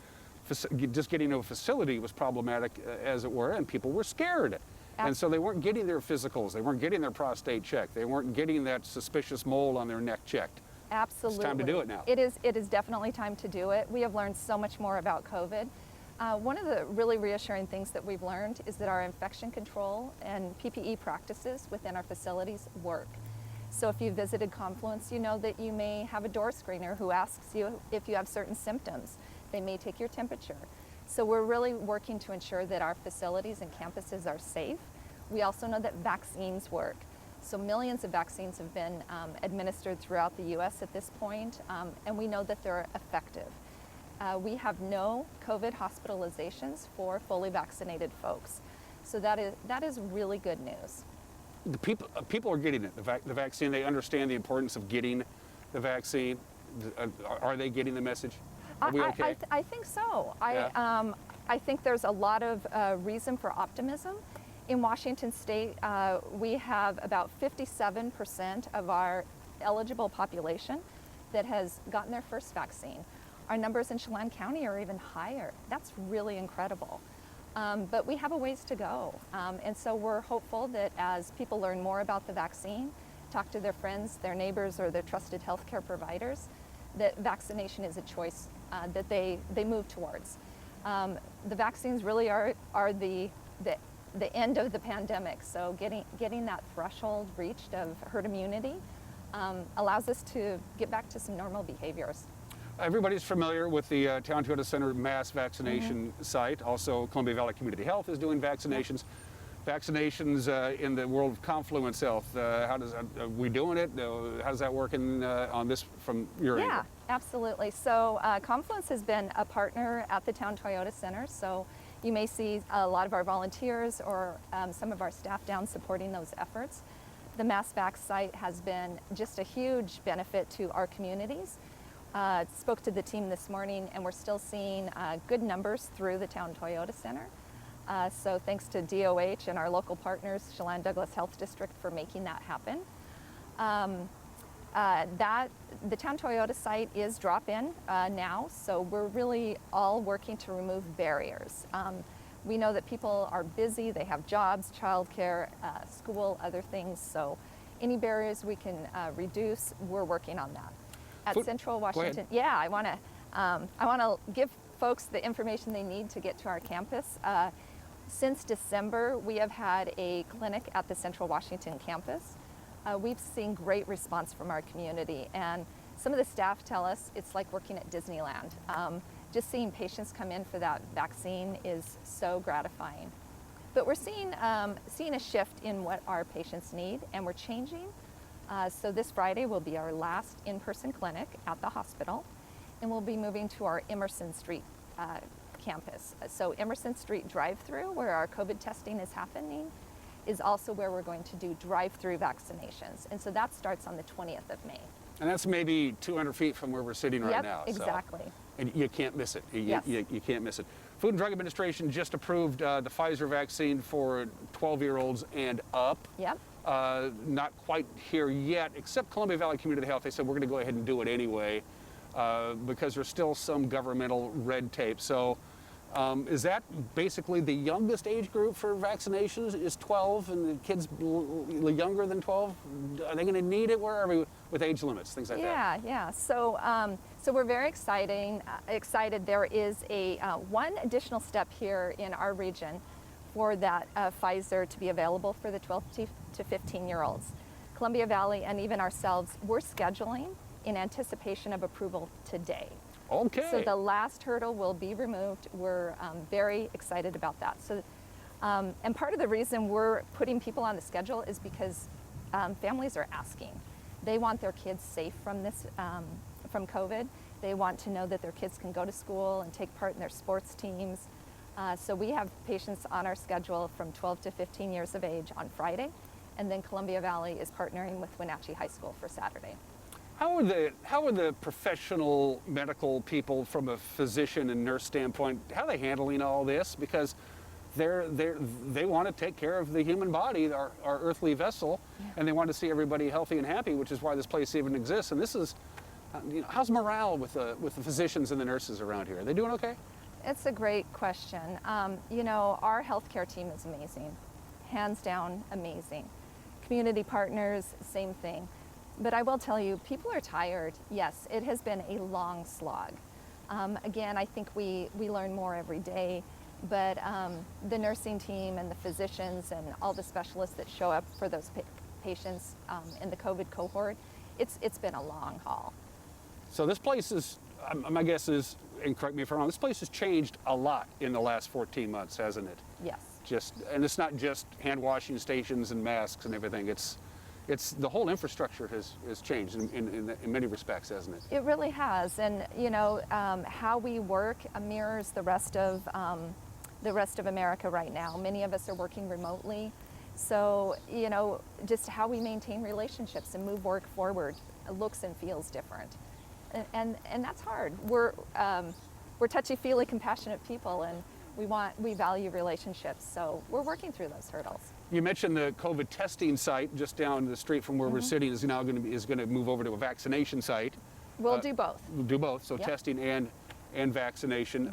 just getting to a facility was problematic, as it were, and people were scared. And so they weren't getting their physicals, they weren't getting their prostate checked, they weren't getting that suspicious mole on their neck checked. Absolutely. It's time to do it now. It is definitely time to do it. We have learned so much more about COVID. One of the really reassuring things that we've learned is that our infection control and PPE practices within our facilities work. So if you visited Confluence, you know that you may have a door screener who asks you if you have certain symptoms. They may take your temperature. So we're really working to ensure that our facilities and campuses are safe. We also know that vaccines work. So millions of vaccines have been administered throughout the U.S. at this point, and we know that they're effective. We have no COVID hospitalizations for fully vaccinated folks. So that is really good news. The people are getting it, the vaccine. They understand the importance of getting the vaccine. Are they getting the message? Are we okay? I think so. Yeah. I think there's a lot of reason for optimism. In Washington State, we have about 57% of our eligible population that has gotten their first vaccine. Our numbers in Chelan County are even higher. That's really incredible. But we have a ways to go. And so we're hopeful that as people learn more about the vaccine, talk to their friends, their neighbors, or their trusted healthcare providers, that vaccination is a choice that they move towards. The vaccines really are the end of the pandemic. So getting that threshold reached of herd immunity allows us to get back to some normal behaviors. Everybody's familiar with the Town Toyota Center mass vaccination site. Also, Columbia Valley Community Health is doing vaccinations. Vaccinations in the world of Confluence Health. How does are we doing it? How's that working on this from your end? Yeah, absolutely. So Confluence has been a partner at the Town Toyota Center. So you may see a lot of our volunteers or some of our staff down supporting those efforts. The mass vac site has been just a huge benefit to our communities. Spoke to the team this morning, and we're still seeing good numbers through the Town Toyota Center. So thanks to DOH and our local partners, Chelan Douglas Health District, for making that happen. The Town Toyota site is drop-in now, so we're really all working to remove barriers. We know that people are busy, they have jobs, childcare, school, other things, so any barriers we can reduce, we're working on that. At Central Washington, yeah, I want to give folks the information they need to get to our campus. Since December, we have had a clinic at the Central Washington campus. We've seen great response from our community, and some of the staff tell us it's like working at Disneyland. Just seeing patients come in for that vaccine is so gratifying. But we're seeing a shift in what our patients need, and we're changing. So this Friday will be our last in-person clinic at the hospital, and we'll be moving to our Emerson Street campus. So Emerson Street drive-through, where our COVID testing is happening, is also where we're going to do drive-through vaccinations. And so that starts on the 20th of May. And that's maybe 200 feet from where we're sitting right now. Exactly. So, and you can't miss it. Yes. You can't miss it. Food and Drug Administration just approved the Pfizer vaccine for 12-year-olds and up. Yep. Not quite here yet, except Columbia Valley Community Health. They said we're going to go ahead and do it anyway because there's still some governmental red tape. So Is that basically the youngest age group for vaccinations is 12, and the kids younger than 12? Are they going to need it? Where are we with age limits, things like that? Yeah. So, so we're very excited. There is a one additional step here in our region for that Pfizer to be available for the 12 to 15-year-olds. Columbia Valley and even ourselves, we're scheduling in anticipation of approval today. Okay. So the last hurdle will be removed. We're very excited about that. So, and part of the reason we're putting people on the schedule is because families are asking. They want their kids safe from this, from COVID. They want to know that their kids can go to school and take part in their sports teams. So we have patients on our schedule from 12 to 15 years of age on Friday, and then Columbia Valley is partnering with Wenatchee High School for Saturday. How are the professional medical people from a physician and nurse standpoint, how are they handling all this? Because they want to take care of the human body, our earthly vessel, and they want to see everybody healthy and happy, which is why this place even exists. And this is, how's morale with the physicians and the nurses around here? Are they doing okay? It's a great question. Our healthcare team is amazing, hands down amazing. Community partners, same thing. But I will tell you, people are tired. Yes, it has been a long slog. Again, I think we learn more every day, but the nursing team and the physicians and all the specialists that show up for those patients in the COVID cohort, it's been a long haul. So this place is, my guess is, and correct me if I'm wrong, this place has changed a lot in the last 14 months, hasn't it? Yes. And it's not just hand washing stations and masks and everything. It's the whole infrastructure has changed in many respects, hasn't it? It really has, and how we work mirrors the rest of America right now. Many of us are working remotely, so just how we maintain relationships and move work forward looks and feels different, and that's hard. We're touchy-feely, compassionate people, and we value relationships, so we're working through those hurdles. You mentioned the COVID testing site just down the street from where we're sitting is now going to move over to a vaccination site. We'll do both. We'll do both, so yep. Testing and vaccination.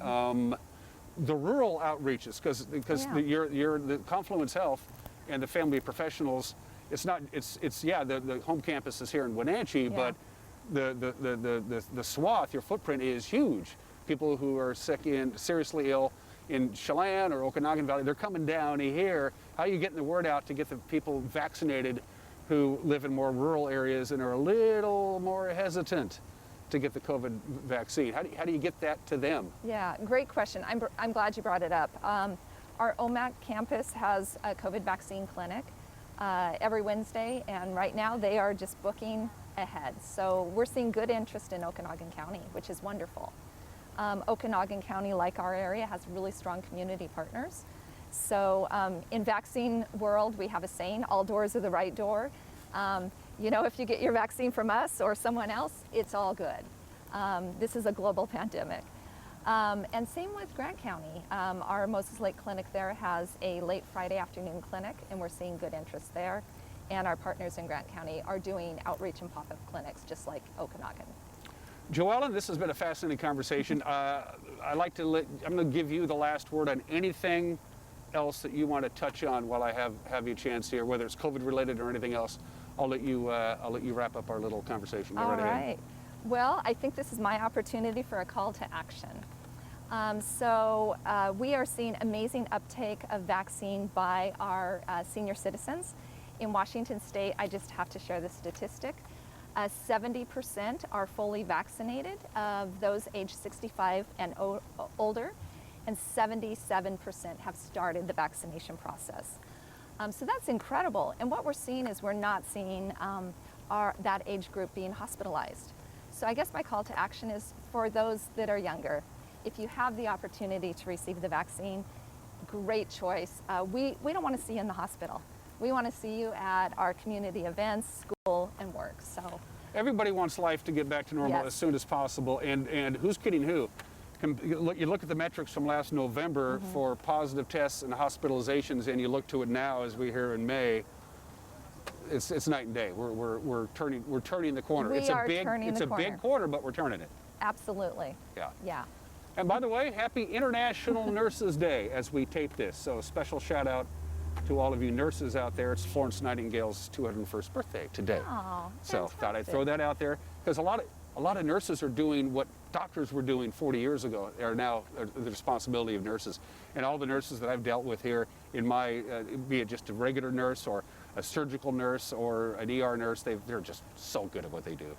The rural outreaches, because the Confluence Health and the family professionals, the home campus is here in Wenatchee, but the swath, your footprint is huge. People who are sick and seriously ill in Chelan or Okanagan Valley, they're coming down here. How are you getting the word out to get the people vaccinated who live in more rural areas and are a little more hesitant to get the COVID vaccine? How do you get that to them? Yeah, great question. I'm glad you brought it up. Our OMAC campus has a COVID vaccine clinic every Wednesday, and right now they are just booking ahead. So we're seeing good interest in Okanagan County, which is wonderful. Okanagan County, like our area, has really strong community partners. So in vaccine world, we have a saying, all doors are the right door. If you get your vaccine from us or someone else, it's all good. This is a global pandemic. And same with Grant County. Our Moses Lake Clinic there has a late Friday afternoon clinic, and we're seeing good interest there. And our partners in Grant County are doing outreach and pop-up clinics just like Okanagan. Joellen, this has been a fascinating conversation. I'm going to give you the last word on anything else that you want to touch on while I have you a chance here, whether it's COVID related or anything else. I'll let you wrap up our little conversation. Go right ahead. Well, I think this is my opportunity for a call to action. We are seeing amazing uptake of vaccine by our senior citizens. In Washington State, I just have to share the statistic. 70% are fully vaccinated of those age 65 and older, and 77% have started the vaccination process. So that's incredible. And what we're seeing is we're not seeing that age group being hospitalized. So I guess my call to action is for those that are younger. If you have the opportunity to receive the vaccine, great choice. We don't want to see you in the hospital. We want to see you at our community events, school, and work. So everybody wants life to get back to normal as soon as possible. And who's kidding who? You look at the metrics from last November for positive tests and hospitalizations, and you look to it now as we hear in May. It's night and day. We're turning the corner. It's a big corner, but we're turning it. Absolutely. Yeah. And by the way, happy International Nurses Day as we tape this. So a special shout out to all of you nurses out there. It's Florence Nightingale's 201st birthday today. Oh, so thought I'd throw that out there because a lot of nurses are doing what doctors were doing 40 years ago. Are now the responsibility of nurses. And all the nurses that I've dealt with here in my, be it just a regular nurse or a surgical nurse or an ER nurse, they're just so good at what they do.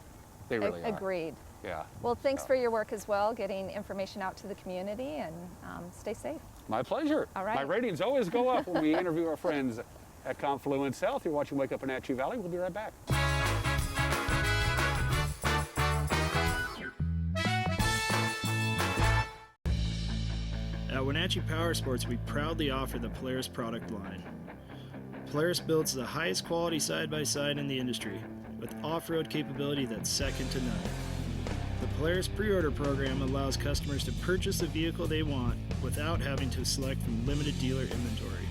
They really are. Agreed. Yeah. Well, thanks for your work as well, getting information out to the community, and stay safe. My pleasure. All right. My ratings always go up when we interview our friends at Confluence Health. You're watching Wake Up Wenatchee Valley. We'll be right back. At Wenatchee Powersports, we proudly offer the Polaris product line. Polaris builds the highest quality side-by-side in the industry, with off-road capability that's second to none. The Polaris pre-order program allows customers to purchase the vehicle they want without having to select from limited dealer inventory.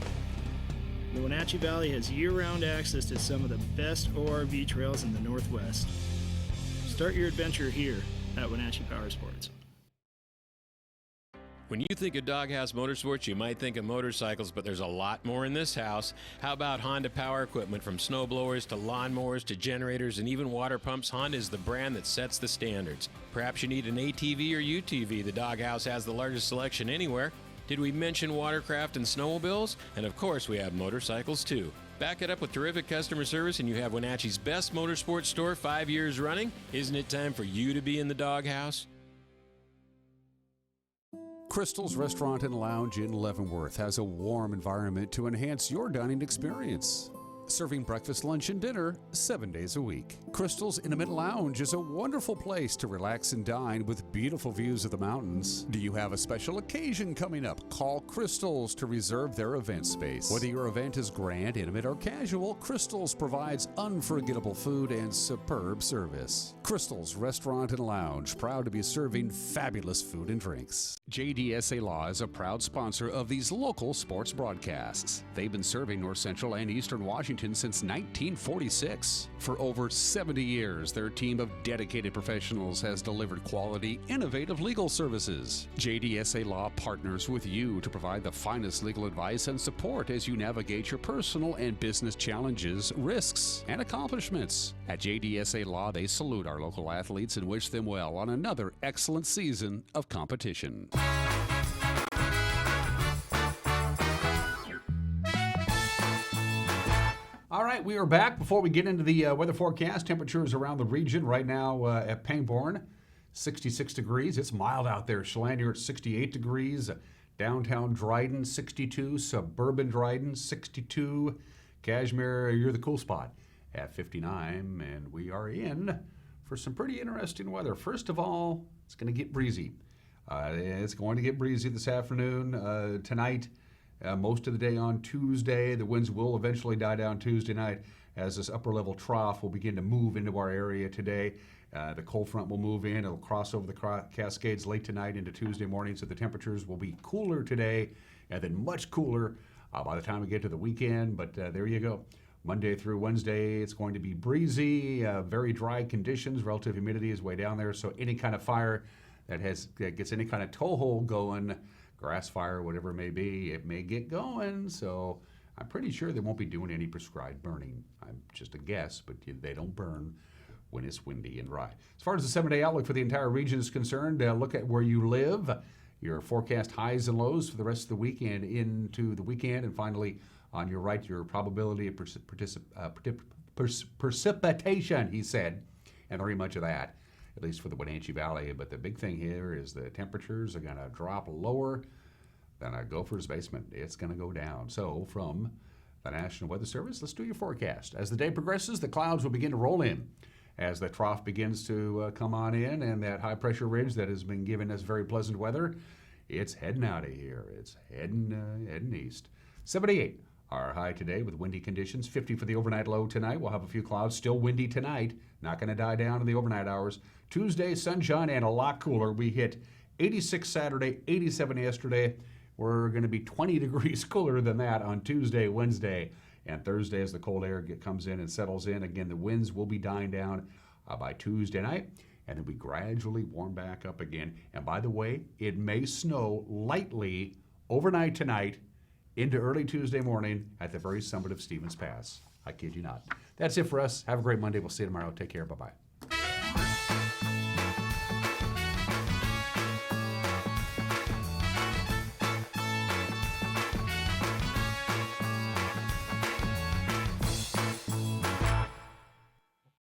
The Wenatchee Valley has year-round access to some of the best ORV trails in the Northwest. Start your adventure here at Wenatchee Powersports. When you think of Doghouse Motorsports, you might think of motorcycles, but there's a lot more in this house. How about Honda power equipment? From snowblowers to lawnmowers to generators and even water pumps, Honda is the brand that sets the standards. Perhaps you need an ATV or UTV. The Doghouse has the largest selection anywhere. Did we mention watercraft and snowmobiles? And of course, we have motorcycles too. Back it up with terrific customer service and you have Wenatchee's best motorsports store 5 years running. Isn't it time for you to be in the Doghouse? Crystal's Restaurant and Lounge in Leavenworth has a warm environment to enhance your dining experience. Serving breakfast, lunch, and dinner 7 days a week. Crystal's Intimate Lounge is a wonderful place to relax and dine with beautiful views of the mountains. Do you have a special occasion coming up? Call Crystal's to reserve their event space. Whether your event is grand, intimate, or casual, Crystal's provides unforgettable food and superb service. Crystal's Restaurant and Lounge, proud to be serving fabulous food and drinks. JDSA Law is a proud sponsor of these local sports broadcasts. They've been serving North Central and Eastern Washington since 1946. For over 70 years, their team of dedicated professionals has delivered quality, innovative legal services. JDSA Law partners with you to provide the finest legal advice and support as you navigate your personal and business challenges, risks, and accomplishments. At JDSA Law, they salute our local athletes and wish them well on another excellent season of competition. All right, we are back. Before we get into the weather forecast, temperatures around the region right now at Pangbourne, 66 degrees. It's mild out there. Chelan, you're at 68 degrees. Downtown Dryden, 62. Suburban Dryden, 62. Cashmere, you're the cool spot at 59. And we are in for some pretty interesting weather. First of all, it's going to get breezy. It's going to get breezy this afternoon, tonight. Most of the day on Tuesday. The winds will eventually die down Tuesday night as this upper level trough will begin to move into our area today. The cold front will move in. It'll cross over the Cascades late tonight into Tuesday morning, so the temperatures will be cooler today and then much cooler by the time we get to the weekend. But there you go. Monday through Wednesday, it's going to be breezy, very dry conditions. Relative humidity is way down there, so any kind of fire that gets any kind of toehold going, grass fire, whatever it may be, it may get going. So I'm pretty sure they won't be doing any prescribed burning. I'm just a guess, but they don't burn when it's windy and dry. As far as the 7-day outlook for the entire region is concerned, look at where you live, your forecast highs and lows for the rest of the weekend into the weekend, and finally on your right, your probability of precipitation, he said, and very much of that, at least for the Wenatchee Valley. But the big thing here is the temperatures are going to drop lower than a gopher's basement. It's going to go down. So from the National Weather Service, let's do your forecast. As the day progresses, the clouds will begin to roll in as the trough begins to come on in, and that high pressure ridge that has been giving us very pleasant weather, it's heading out of here. It's heading east. 78. Our high today with windy conditions. 50 for the overnight low tonight. We'll have a few clouds. Still windy tonight. Not going to die down in the overnight hours. Tuesday, sunshine and a lot cooler. We hit 86 Saturday, 87 yesterday. We're going to be 20 degrees cooler than that on Tuesday, Wednesday, and Thursday as the cold air comes in and settles in. Again, the winds will be dying down by Tuesday night. and then we gradually warm back up again. And by the way, it may snow lightly overnight tonight into early Tuesday morning at the very summit of Stevens Pass. I kid you not. That's it for us. Have a great Monday. We'll see you tomorrow. Take care. Bye-bye.